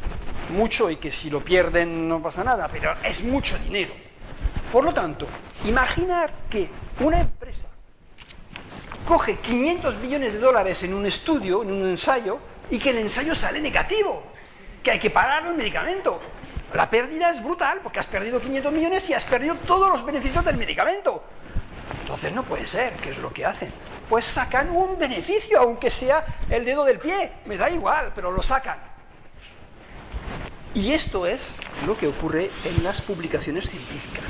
mucho y que si lo pierden no pasa nada, pero es mucho dinero. Por lo tanto, imaginar que una empresa coge $500 millones en un estudio, en un ensayo, y que el ensayo sale negativo, que hay que parar el medicamento. La pérdida es brutal, porque has perdido 500 millones y has perdido todos los beneficios del medicamento. Entonces no puede ser. ¿Qué es lo que hacen? Pues sacan un beneficio, aunque sea el dedo del pie, me da igual, pero lo sacan. Y esto es lo que ocurre en las publicaciones científicas.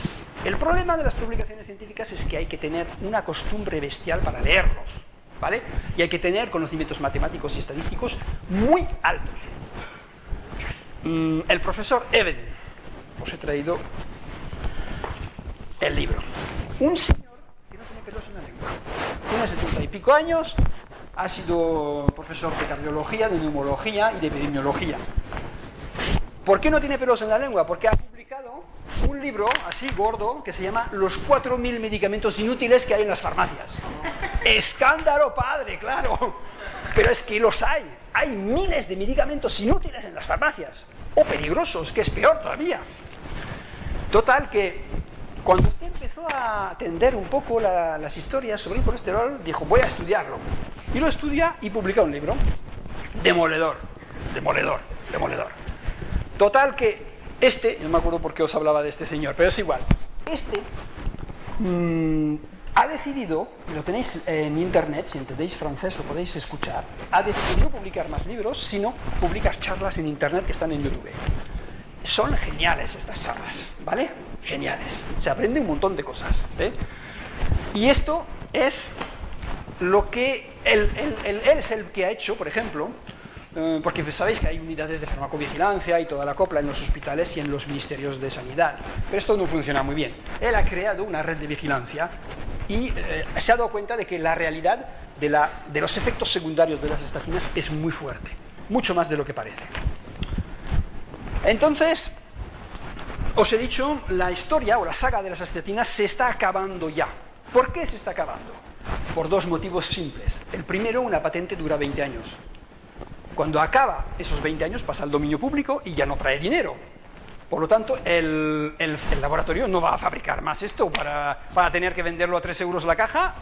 El problema de las publicaciones científicas es que hay que tener una costumbre bestial para leerlos, ¿vale? Y hay que tener conocimientos matemáticos y estadísticos muy altos. El profesor Even, os he traído el libro. Un señor que no tiene pelos en la lengua, tiene 70 y pico años, ha sido profesor de cardiología, de neumología y de epidemiología. ¿Por qué no tiene pelos en la lengua? Porque ha publicado un libro así gordo que se llama Los 4.000 medicamentos inútiles que hay en las farmacias. ¡Escándalo, padre! ¡Claro! Pero es que los hay. Hay miles de medicamentos inútiles en las farmacias. O peligrosos, que es peor todavía. Total que cuando usted empezó a atender un poco las historias sobre el colesterol, dijo, voy a estudiarlo. Y lo estudia y publica un libro. Demoledor. Total que no me acuerdo por qué os hablaba de este señor, pero es igual. Ha decidido, lo tenéis en internet, si entendéis francés lo podéis escuchar, ha decidido no publicar más libros, sino publicar charlas en internet que están en YouTube. Son geniales estas charlas, ¿vale? Geniales. Se aprende un montón de cosas, ¿eh? Y esto es lo que él es el que ha hecho, por ejemplo, porque sabéis que hay unidades de farmacovigilancia y toda la copla en los hospitales y en los ministerios de sanidad, pero esto no funciona muy bien. Él ha creado una red de vigilancia y se ha dado cuenta de que la realidad de los efectos secundarios de las estatinas es muy fuerte, mucho más de lo que parece. Entonces, os he dicho, la historia o la saga de las estatinas se está acabando ya. ¿Por qué se está acabando? Por dos motivos simples. El primero, una patente dura 20 años. Cuando acaba esos 20 años pasa al dominio público y ya no trae dinero. Por lo tanto, el laboratorio no va a fabricar más esto para tener que venderlo a 3 euros la caja.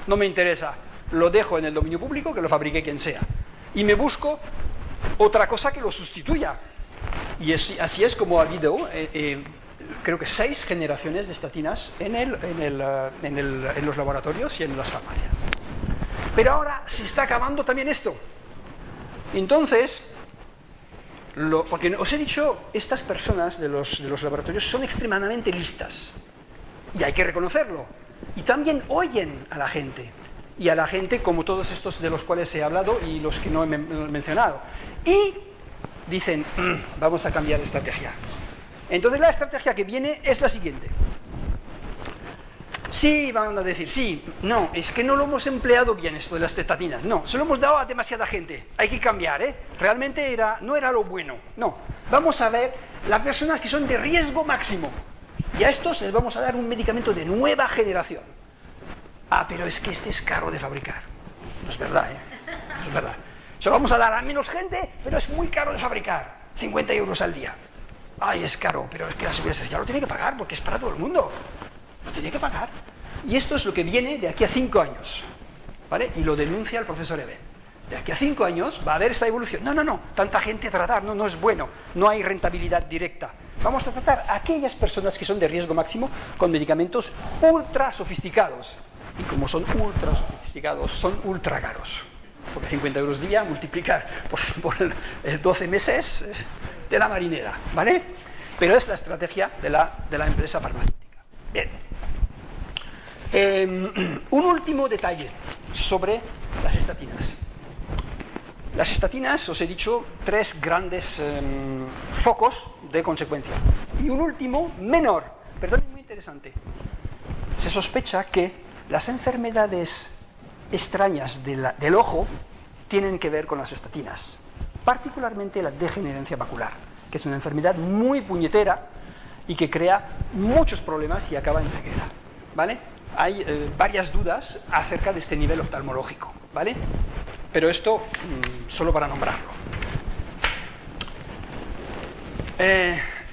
No me interesa. Lo dejo en el dominio público, que lo fabrique quien sea. Y me busco otra cosa que lo sustituya. Y así es como ha habido, creo que 6 generaciones de estatinas en los laboratorios y en las farmacias. Pero ahora se está acabando también esto. Entonces, porque os he dicho, estas personas de los laboratorios son extremadamente listas, y hay que reconocerlo, y también oyen a la gente, y a la gente como todos estos de los cuales he hablado y los que no he mencionado, y dicen, vamos a cambiar de estrategia. Entonces la estrategia que viene es la siguiente. Sí, van a decir, sí, no, es que no lo hemos empleado bien esto de las estatinas, no, se lo hemos dado a demasiada gente, hay que cambiar, ¿eh? Realmente no era lo bueno, no. Vamos a ver las personas que son de riesgo máximo, y a estos les vamos a dar un medicamento de nueva generación. Ah, pero es que este es caro de fabricar. No es verdad, ¿eh? No es verdad. Se lo vamos a dar a menos gente, pero es muy caro de fabricar. 50 euros al día. Ay, es caro, pero es que la Seguridad Social lo tiene que pagar porque es para todo el mundo. Lo tiene que pagar. Y esto es lo que viene de aquí a 5 años. ¿Vale? Y lo denuncia el profesor Eben. De aquí a 5 años va a haber esta evolución. No, no, no, tanta gente a tratar, no, no es bueno. No hay rentabilidad directa. Vamos a tratar a aquellas personas que son de riesgo máximo con medicamentos ultra sofisticados. Y como son ultra sofisticados, son ultra caros. Porque 50 euros día, multiplicar por 12 meses de la marinera, ¿vale? Pero es la estrategia de la empresa farmacéutica. Bien. Un último detalle sobre las estatinas. Las estatinas, os he dicho, 3 grandes focos de consecuencia. Y un último, menor, pero también muy interesante. Se sospecha que las enfermedades extrañas del ojo tienen que ver con las estatinas, particularmente la degenerencia macular, que es una enfermedad muy puñetera y que crea muchos problemas y acaba en ceguera, ¿vale? Hay varias dudas acerca de este nivel oftalmológico, ¿vale? Pero esto solo para nombrarlo.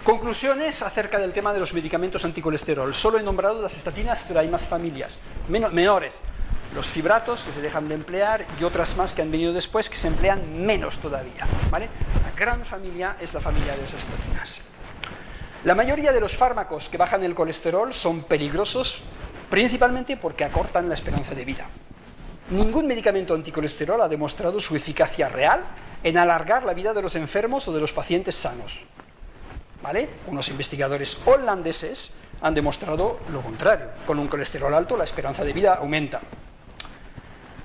Conclusiones acerca del tema de los medicamentos anticolesterol. Solo he nombrado las estatinas, pero hay más familias, menores. Los fibratos, que se dejan de emplear, y otras más que han venido después, que se emplean menos todavía, ¿vale? La gran familia es la familia de las estatinas. La mayoría de los fármacos que bajan el colesterol son peligrosos, principalmente porque acortan la esperanza de vida. Ningún medicamento anticolesterol ha demostrado su eficacia real en alargar la vida de los enfermos o de los pacientes sanos, ¿vale? Unos investigadores holandeses han demostrado lo contrario. Con un colesterol alto la esperanza de vida aumenta.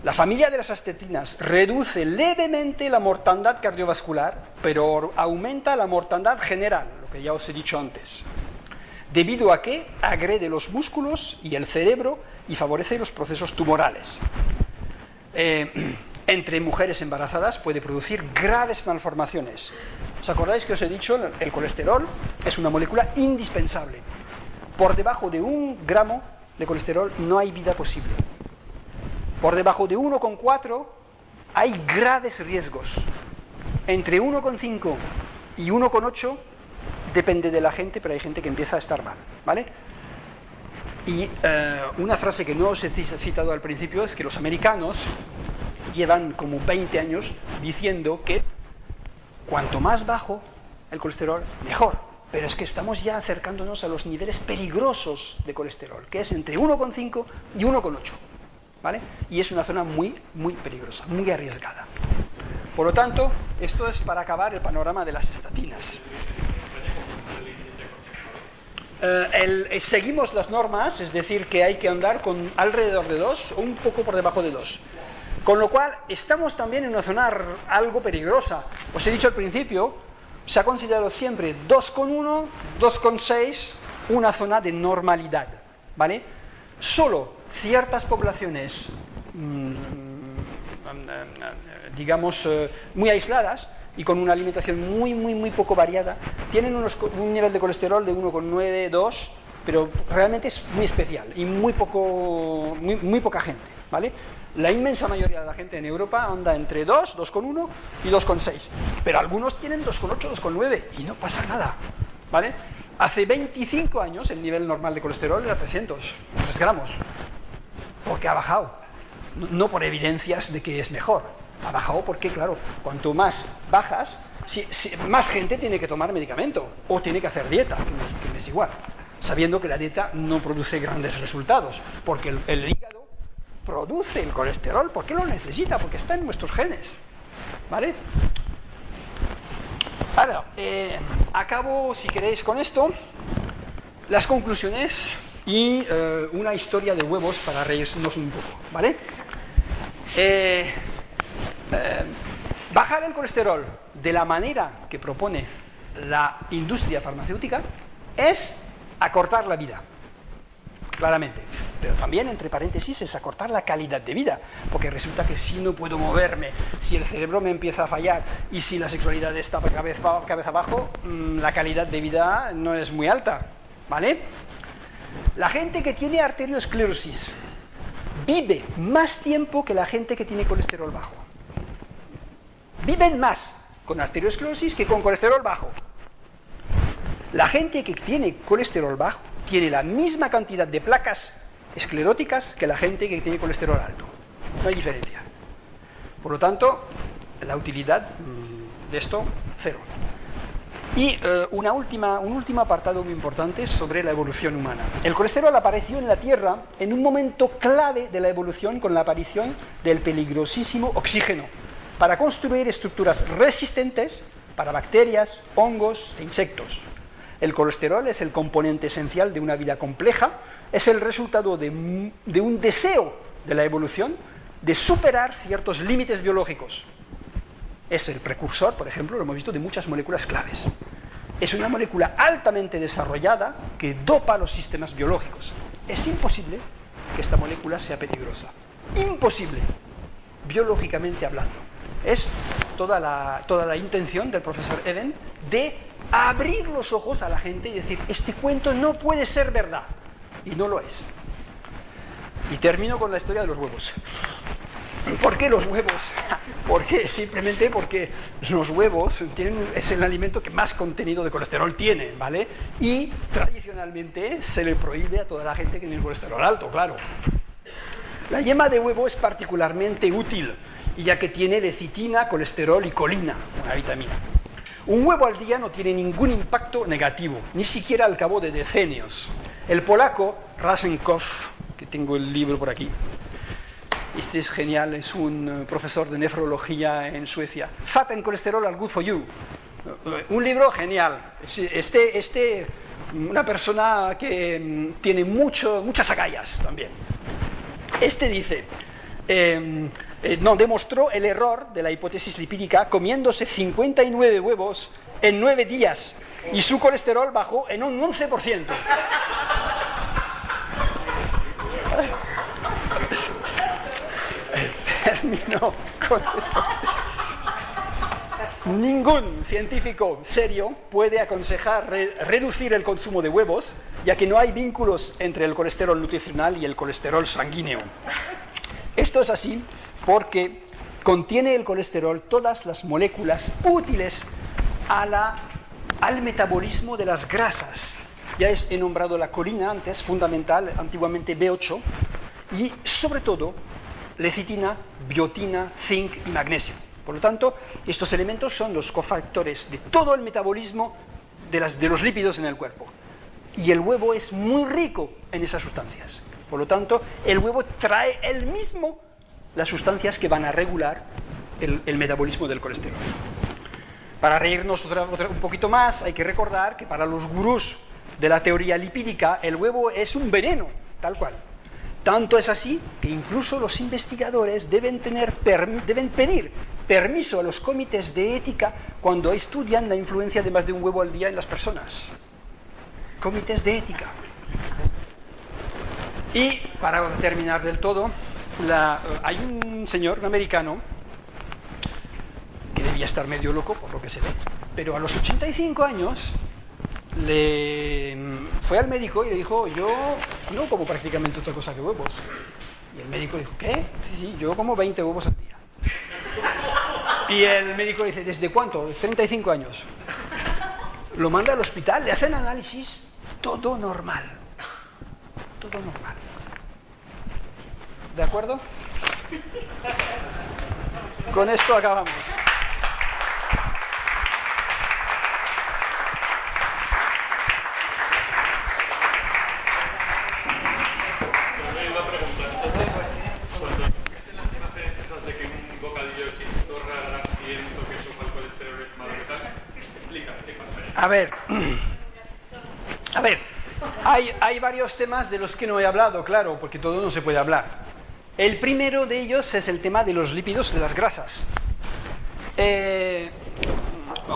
La familia de las estatinas reduce levemente la mortandad cardiovascular, pero aumenta la mortandad general, lo que ya os he dicho antes, debido a que agrede los músculos y el cerebro y favorece los procesos tumorales. Entre mujeres embarazadas puede producir graves malformaciones. ¿Os acordáis que os he dicho? El colesterol es una molécula indispensable. Por debajo de 1 gramo de colesterol no hay vida posible. Por debajo de 1,4 hay graves riesgos. Entre 1,5 y 1,8 depende de la gente, pero hay gente que empieza a estar mal, ¿vale? Y una frase que no os he citado al principio es que los americanos llevan como 20 años diciendo que cuanto más bajo el colesterol, mejor. Pero es que estamos ya acercándonos a los niveles peligrosos de colesterol, que es entre 1,5 y 1,8, ¿vale? Y es una zona muy, muy peligrosa, muy arriesgada. Por lo tanto, esto es para acabar el panorama de las estatinas. Seguimos las normas, es decir, que hay que andar con alrededor de 2 o un poco por debajo de 2. Con lo cual, estamos también en una zona algo peligrosa. Os he dicho al principio, se ha considerado siempre 2,1, 2,6, una zona de normalidad, ¿vale? Solo ciertas poblaciones, digamos, muy aisladas y con una alimentación muy poco variada, tienen un nivel de colesterol de 1,9, 2, pero realmente es muy especial y muy poca gente, ¿vale? La inmensa mayoría de la gente en Europa anda entre 2, 2,1 y 2,6, pero algunos tienen 2,8, 2,9 y no pasa nada, ¿vale? Hace 25 años el nivel normal de colesterol era 3 gramos, porque ha bajado, no por evidencias de que es mejor, ha bajado porque, claro, cuanto más bajas, más gente tiene que tomar medicamento o tiene que hacer dieta, que me es igual, sabiendo que la dieta no produce grandes resultados, porque el hígado produce el colesterol, ¿por qué lo necesita? Porque está en nuestros genes, ¿vale? Ahora, acabo, si queréis, con esto, las conclusiones y una historia de huevos para reírnos un poco, ¿vale? Bajar el colesterol de la manera que propone la industria farmacéutica es acortar la vida, claramente, pero también, entre paréntesis, es acortar la calidad de vida, porque resulta que si no puedo moverme, si el cerebro me empieza a fallar y si la sexualidad está cabeza abajo, la calidad de vida no es muy alta, ¿vale? La gente que tiene arteriosclerosis vive más tiempo que la gente que tiene colesterol bajo. Viven más con arteriosclerosis que con colesterol bajo. La gente que tiene colesterol bajo tiene la misma cantidad de placas escleróticas que la gente que tiene colesterol alto. No hay diferencia. Por lo tanto, la utilidad de esto, cero. Y un último apartado muy importante sobre la evolución humana. El colesterol apareció en la Tierra en un momento clave de la evolución con la aparición del peligrosísimo oxígeno, para construir estructuras resistentes para bacterias, hongos e insectos. El colesterol es el componente esencial de una vida compleja, es el resultado de un deseo de la evolución de superar ciertos límites biológicos. Es el precursor, por ejemplo, lo hemos visto, de muchas moléculas claves. Es una molécula altamente desarrollada que dopa los sistemas biológicos. Es imposible que esta molécula sea peligrosa. Imposible, biológicamente hablando. Es toda la intención del profesor Even de abrir los ojos a la gente y decir, este cuento no puede ser verdad. Y no lo es. Y termino con la historia de los huevos. ¿Por qué los huevos? Simplemente porque los huevos es el alimento que más contenido de colesterol tiene, ¿vale? Y tradicionalmente se le prohíbe a toda la gente que tiene colesterol alto, claro. La yema de huevo es particularmente útil, ya que tiene lecitina, colesterol y colina, una vitamina. Un huevo al día no tiene ningún impacto negativo, ni siquiera al cabo de decenios. El polaco Rasenkopf, que tengo el libro por aquí, este es genial, es un profesor de nefrología en Suecia. Fat and Cholesterol are good for you. Un libro genial. Una persona que tiene muchas agallas también. Este dice, demostró el error de la hipótesis lipídica comiéndose 59 huevos en 9 días y su colesterol bajó en un 11%. Termino con esto. Ningún científico serio puede aconsejar reducir el consumo de huevos, ya que no hay vínculos entre el colesterol nutricional y el colesterol sanguíneo. Esto es así porque contiene el colesterol todas las moléculas útiles al metabolismo de las grasas. Ya he nombrado la colina antes, fundamental, antiguamente B8, y sobre todo lecitina, biotina, zinc y magnesio. Por lo tanto, estos elementos son los cofactores de todo el metabolismo de los lípidos en el cuerpo. Y el huevo es muy rico en esas sustancias. Por lo tanto, el huevo trae él mismo las sustancias que van a regular el metabolismo del colesterol. Para reírnos un poquito más, hay que recordar que para los gurús de la teoría lipídica, el huevo es un veneno, tal cual. Tanto es así que incluso los investigadores deben pedir permiso a los comités de ética cuando estudian la influencia de más de un huevo al día en las personas. Comités de ética. Y para terminar del todo, hay un señor, un americano, que debía estar medio loco por lo que se ve, pero a los 85 años fue al médico y le dijo, yo no como prácticamente otra cosa que huevos. Y el médico dijo, ¿qué? Sí, yo como 20 huevos al día. Y el médico le dice, ¿desde cuánto? 35 años. Lo manda al hospital, le hacen análisis, todo normal. Todo normal. ¿De acuerdo? Con esto acabamos. A ver, hay varios temas de los que no he hablado, claro, porque todo no se puede hablar. El primero de ellos es el tema de los lípidos, de las grasas.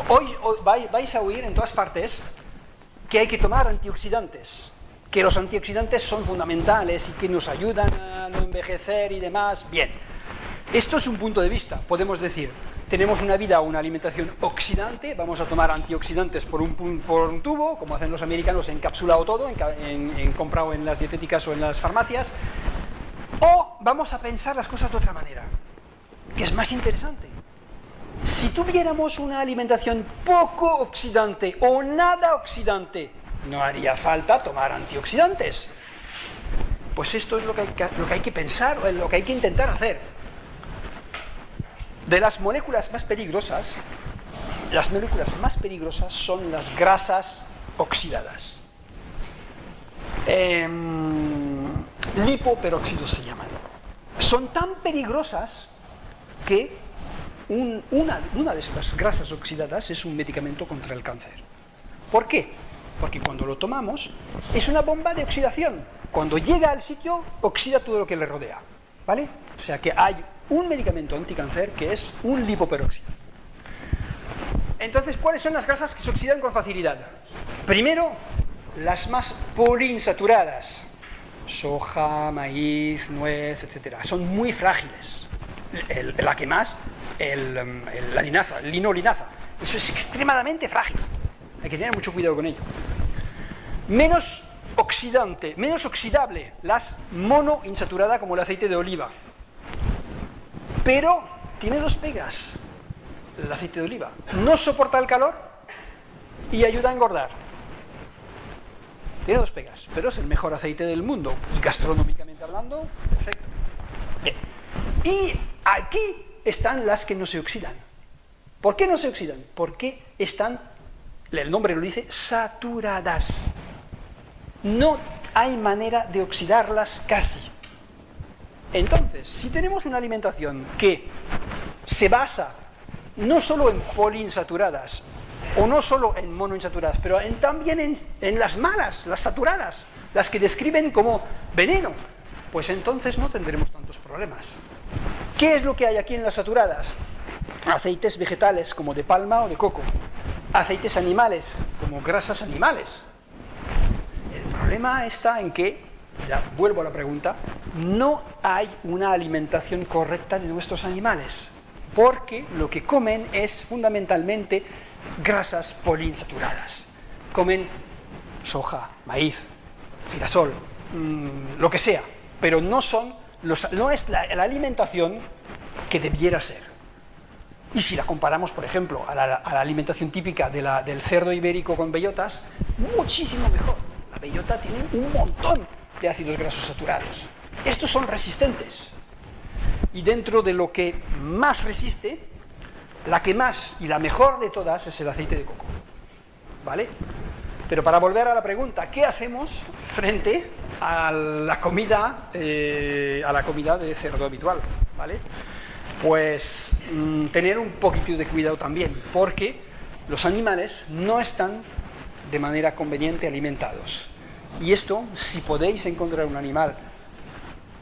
Hoy vais a oír en todas partes que hay que tomar antioxidantes, que los antioxidantes son fundamentales y que nos ayudan a no envejecer y demás. Bien, esto es un punto de vista. Podemos decir, tenemos una vida o una alimentación oxidante, vamos a tomar antioxidantes por un tubo, como hacen los americanos, encapsulado todo, comprado en las dietéticas o en las farmacias. O vamos a pensar las cosas de otra manera, que es más interesante. Si tuviéramos una alimentación poco oxidante o nada oxidante, no haría falta tomar antioxidantes. Pues esto es lo que hay que pensar, o lo que hay que intentar hacer. De las moléculas más peligrosas son las grasas oxidadas. Lipoperóxidos se llaman. Son tan peligrosas que una de estas grasas oxidadas es un medicamento contra el cáncer. ¿Por qué? Porque cuando lo tomamos es una bomba de oxidación. Cuando llega al sitio, oxida todo lo que le rodea, ¿vale? O sea que hay un medicamento anticáncer que es un lipoperóxido. Entonces, ¿cuáles son las grasas que se oxidan con facilidad? Primero, las más poliinsaturadas. Soja, maíz, nuez, etc. Son muy frágiles. La que más, la linaza, el linolinaza. Eso es extremadamente frágil. Hay que tener mucho cuidado con ello. Menos oxidable, las monoinsaturada como el aceite de oliva. Pero tiene dos pegas, el aceite de oliva. No soporta el calor y ayuda a engordar. Tiene dos pegas, pero es el mejor aceite del mundo. Y gastronómicamente hablando, perfecto. Bien. Y aquí están las que no se oxidan. ¿Por qué no se oxidan? Porque están, el nombre lo dice, saturadas. No hay manera de oxidarlas casi. Entonces, si tenemos una alimentación que se basa no solo en poliinsaturadas, o no solo en monoinsaturadas, pero también en las malas, las saturadas, las que describen como veneno, pues entonces no tendremos tantos problemas. ¿Qué es lo que hay aquí en las saturadas? Aceites vegetales como de palma o de coco, aceites animales como grasas animales. El problema está en que, ya vuelvo a la pregunta, no hay una alimentación correcta de nuestros animales, porque lo que comen es fundamentalmente grasas poliinsaturadas. Comen soja, maíz, girasol, lo que sea, pero no es la alimentación que debiera ser. Y si la comparamos, por ejemplo, a la alimentación típica del cerdo ibérico con bellotas, muchísimo mejor. La bellota tiene un montón de ácidos grasos saturados. Estos son resistentes. Y dentro de lo que más resiste, la que más y la mejor de todas es el aceite de coco. ¿Vale? Pero para volver a la pregunta, ¿qué hacemos frente a la comida de cerdo habitual? ¿Vale? Pues tener un poquito de cuidado también, porque los animales no están de manera conveniente alimentados. Y esto, si podéis encontrar un animal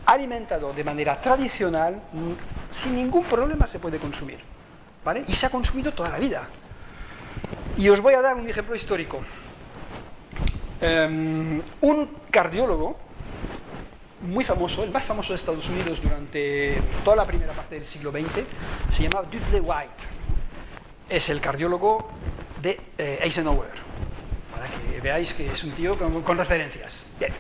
alimentado de manera tradicional, sin ningún problema se puede consumir, ¿vale? Y se ha consumido toda la vida. Y os voy a dar un ejemplo histórico. Un cardiólogo muy famoso, el más famoso de Estados Unidos durante toda la primera parte del siglo XX, se llamaba Dudley White. Es el cardiólogo de Eisenhower, para que veáis que es un tío con referencias. Bien.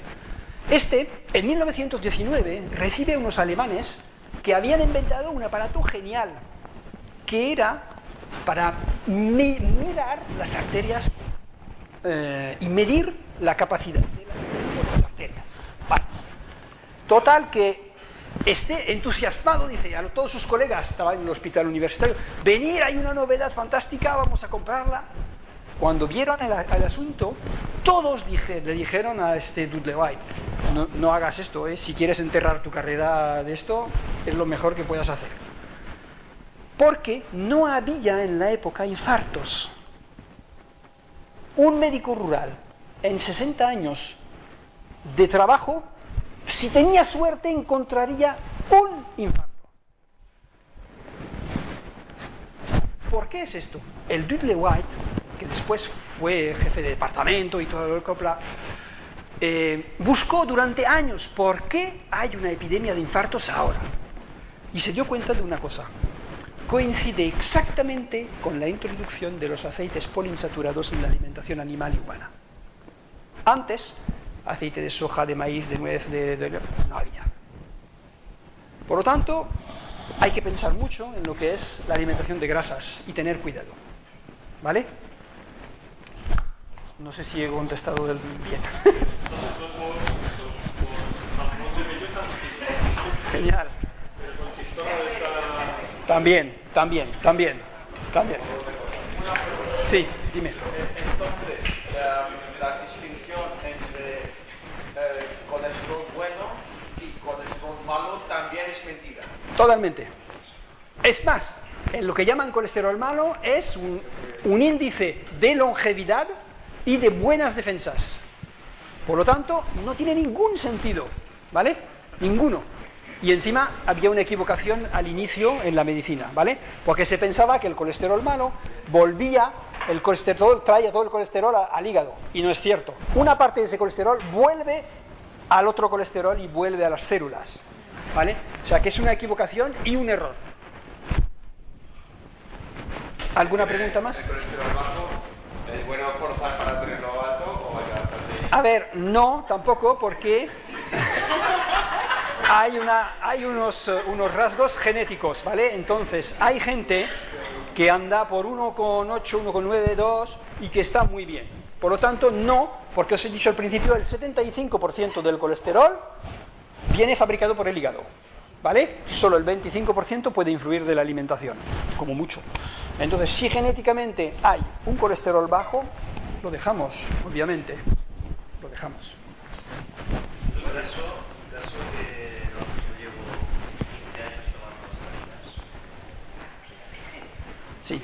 En 1919, recibe unos alemanes que habían inventado un aparato genial, que era para mirar las arterias y medir la capacidad de las arterias. Vale. Total que esté entusiasmado, dice a todos sus colegas, estaba en el hospital universitario, venir, hay una novedad fantástica, vamos a comprarla. Cuando vieron el asunto, todos le dijeron a Dudley White, no hagas esto, si quieres enterrar tu carrera de esto, es lo mejor que puedas hacer. Porque no había en la época infartos. Un médico rural, en 60 años de trabajo, si tenía suerte encontraría un infarto. ¿Por qué es esto? El Dudley White, que después fue jefe de departamento y todo el copla, buscó durante años por qué hay una epidemia de infartos ahora. Y se dio cuenta de una cosa. Coincide exactamente con la introducción de los aceites poliinsaturados en la alimentación animal y humana. Antes, aceite de soja, de maíz, de nuez, no había. Por lo tanto, hay que pensar mucho en lo que es la alimentación de grasas y tener cuidado. ¿Vale? No sé si he contestado bien. Genial. También. Sí, dime. Entonces, la distinción entre colesterol bueno y colesterol malo también es mentira. Totalmente. Es más, en lo que llaman colesterol malo es un índice de longevidad y de buenas defensas. Por lo tanto, no tiene ningún sentido, ¿vale? Ninguno. Y encima había una equivocación al inicio en la medicina, ¿vale? Porque se pensaba que el colesterol malo traía todo el colesterol al hígado, y no es cierto. Una parte de ese colesterol vuelve al otro colesterol y vuelve a las células, ¿vale? O sea que es una equivocación y un error. ¿Alguna pregunta más? ¿El colesterol bajo es bueno forzar para tenerlo alto o hay bastante? A ver, no, tampoco, porque hay unos rasgos genéticos, ¿vale? Entonces, hay gente que anda por 1,8, 1,9, 2 y que está muy bien. Por lo tanto, no, porque os he dicho al principio, el 75% del colesterol viene fabricado por el hígado, ¿vale? Solo el 25% puede influir de la alimentación, como mucho. Entonces, si genéticamente hay un colesterol bajo, lo dejamos, obviamente, lo dejamos. En todo caso que yo llevo 15 años tomando pastillas, Sí.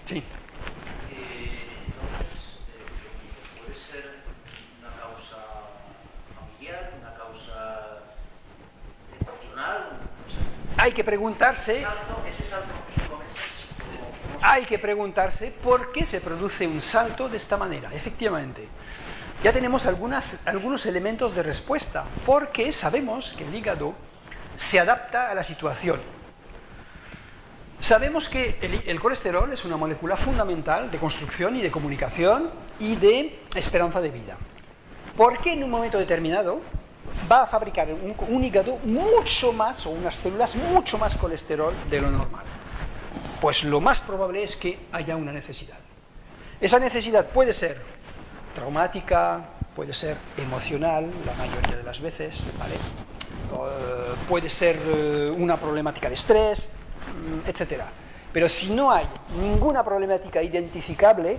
Sí. Entonces, puede ser una causa familiar, una causa emocional. Hay que preguntarse, Ese salto en 5 meses. hay que preguntarse por qué se produce un salto de esta manera. Efectivamente, ya tenemos algunos elementos de respuesta, porque sabemos que el hígado se adapta a la situación. Sabemos que el colesterol es una molécula fundamental de construcción y de comunicación y de esperanza de vida. ¿Por qué en un momento determinado va a fabricar un hígado mucho más, o unas células mucho más colesterol de lo normal? Pues lo más probable es que haya una necesidad. Esa necesidad puede ser traumática, puede ser emocional, la mayoría de las veces, ¿vale? Puede ser una problemática de estrés, etcétera. Pero si no hay ninguna problemática identificable,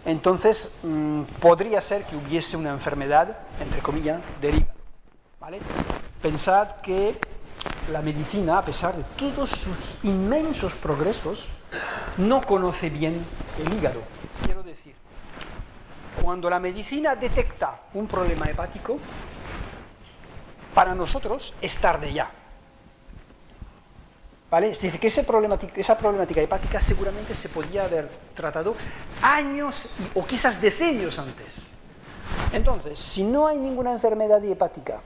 entonces podría ser que hubiese una enfermedad, entre comillas, del hígado, ¿vale? Pensad que la medicina, a pesar de todos sus inmensos progresos, no conoce bien el hígado. Quiero decir, cuando la medicina detecta un problema hepático, para nosotros es tarde ya. ¿Vale? Es decir, que esa problemática hepática seguramente se podía haber tratado años o quizás decenios antes. Entonces, si no hay ninguna enfermedad hepática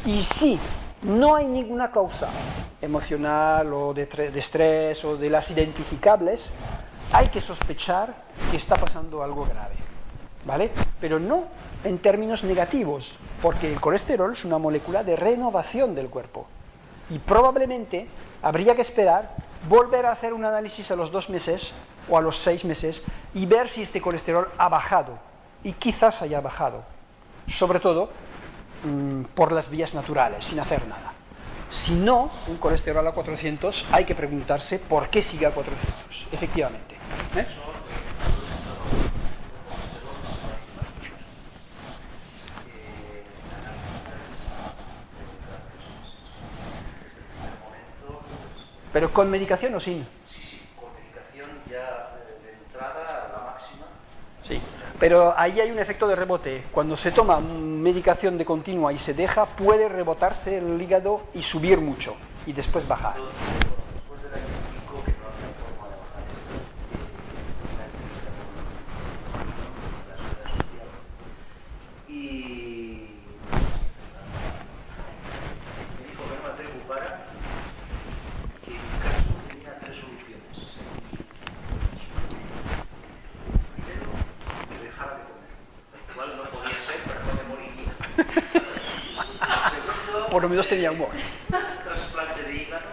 y si no hay ninguna causa emocional o de estrés o de las identificables, hay que sospechar que está pasando algo grave, ¿vale? Pero no en términos negativos, porque el colesterol es una molécula de renovación del cuerpo y probablemente habría que esperar, volver a hacer un análisis a los 2 meses o a los 6 meses y ver si este colesterol ha bajado, y quizás haya bajado, sobre todo por las vías naturales, sin hacer nada. Si no, un colesterol a 400, hay que preguntarse por qué sigue a 400, efectivamente. ¿Eh? ¿Pero con medicación o sin? Sí, con medicación ya de entrada a la máxima. Sí, pero ahí hay un efecto de rebote. Cuando se toma medicación de continua y se deja, puede rebotarse el hígado y subir mucho, y después bajar. Después del año 5 que no hay forma de bajar por lo menos tenía humor. Trasplante de hígado,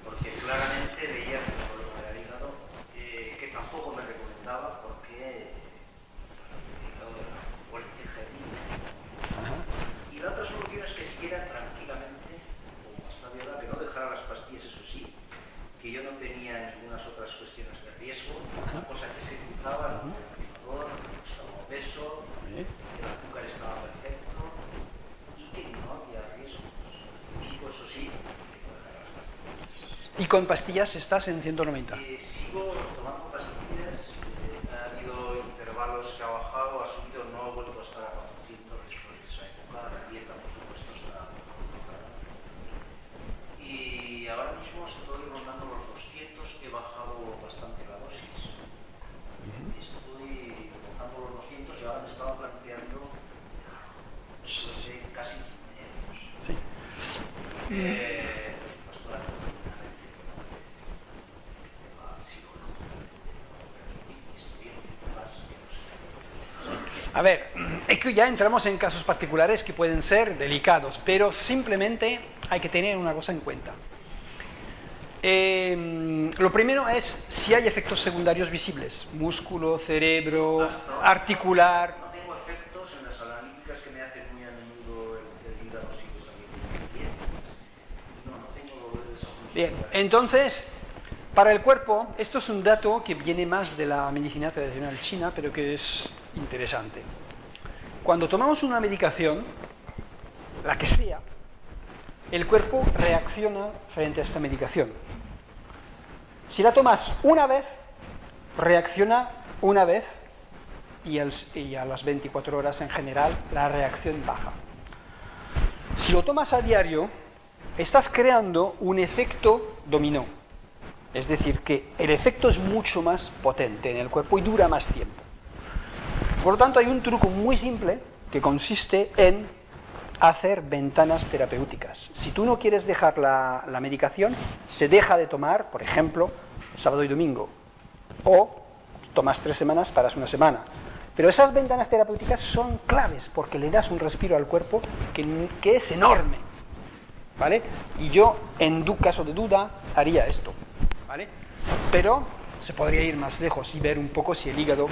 porque claramente veía que el problema del hígado, que tampoco me recomendaba porque el hígado era fuerte, Ajá. y la otra solución es que siguiera tranquilamente, como hasta ahora, que no dejara las pastillas, eso sí, que yo no tenía ninguna otras cuestiones de riesgo, una cosa que se cruzaba, no era fumador, no estaba obeso, Vale. el azúcar estaba perfecto y que no había riesgos. Y por eso sí, que no dejara las pastillas. ¿Y con pastillas estás en 190? Sigo tomando pastillas, ha habido intervalos que ha bajado, ha subido, no he vuelto a estar a 400 después de esa época, la dieta por supuesto está complicada. Y ahora mismo estoy rondando los 200, he bajado bastante la dosis. Estoy rondando los 200 y ahora me estaba planteando después de casi 15 años. Sí. Por supuesto, la A ver, es que ya entramos en casos particulares que pueden ser delicados, pero simplemente hay que tener una cosa en cuenta. Lo primero es si hay efectos secundarios visibles, músculo, cerebro, articular. No tengo efectos en las analíticas que me hacen muy a menudo el hígado sigue saliendo bien. No tengo dolores. Bien, entonces, para el cuerpo, esto es un dato que viene más de la medicina tradicional china, pero que es interesante. Cuando tomamos una medicación, la que sea, el cuerpo reacciona frente a esta medicación. Si la tomas una vez, reacciona una vez y a las 24 horas en general la reacción baja. Si lo tomas a diario, estás creando un efecto dominó. Es decir, que el efecto es mucho más potente en el cuerpo y dura más tiempo. Por lo tanto, hay un truco muy simple que consiste en hacer ventanas terapéuticas. Si tú no quieres dejar la medicación, se deja de tomar, por ejemplo, sábado y domingo. O tomas 3 semanas, paras una semana. Pero esas ventanas terapéuticas son claves porque le das un respiro al cuerpo que es enorme. ¿Vale? Y yo, en caso de duda, haría esto. ¿Vale? Pero se podría ir más lejos y ver un poco si el hígado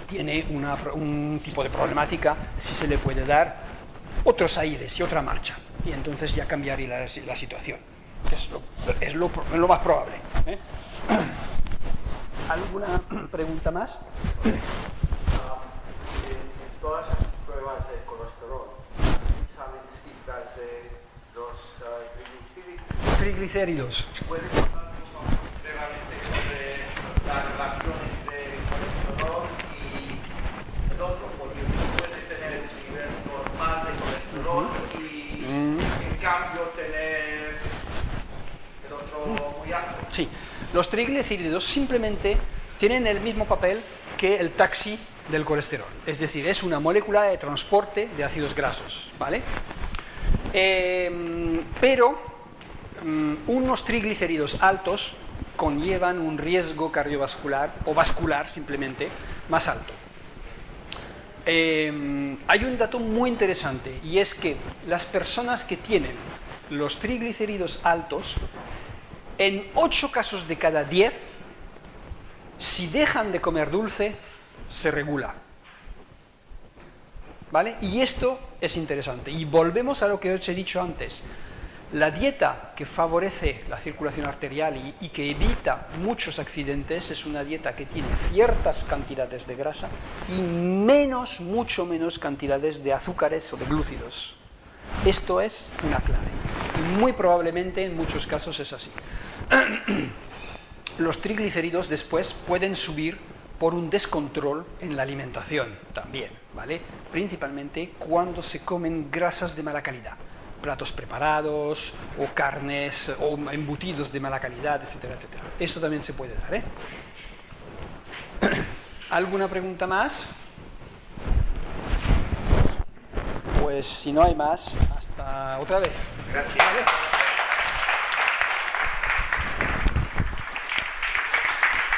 tiene un tipo de problemática, si se le puede dar otros aires y otra marcha. Y entonces ya cambiaría la situación. Es lo más probable. ¿Eh? ¿Alguna pregunta más? Todas las pruebas de colesterol, ¿saben cifras de los Triglicéridos. ¿Puede contarnos brevemente sobre las relaciones de colesterol y el otro? Porque puede tener el nivel normal de colesterol y en cambio tener el otro muy alto. Sí, los triglicéridos simplemente tienen el mismo papel que el taxi del colesterol. Es decir, es una molécula de transporte de ácidos grasos, ¿vale? Pero unos triglicéridos altos conllevan un riesgo cardiovascular o vascular simplemente más alto. Hay un dato muy interesante y es que las personas que tienen los triglicéridos altos, en 8 casos de cada 10, si dejan de comer dulce, se regula. ¿Vale? Y esto es interesante. Y volvemos a lo que os he dicho antes. La dieta que favorece la circulación arterial y que evita muchos accidentes es una dieta que tiene ciertas cantidades de grasa y mucho menos cantidades de azúcares o de glúcidos. Esto es una clave. Y muy probablemente en muchos casos es así. Los triglicéridos después pueden subir por un descontrol en la alimentación también, ¿vale? Principalmente cuando se comen grasas de mala calidad, platos preparados o carnes o embutidos de mala calidad, etcétera, etcétera. Esto también se puede dar, ¿eh? ¿Alguna pregunta más? Pues si no hay más, hasta otra vez. Gracias.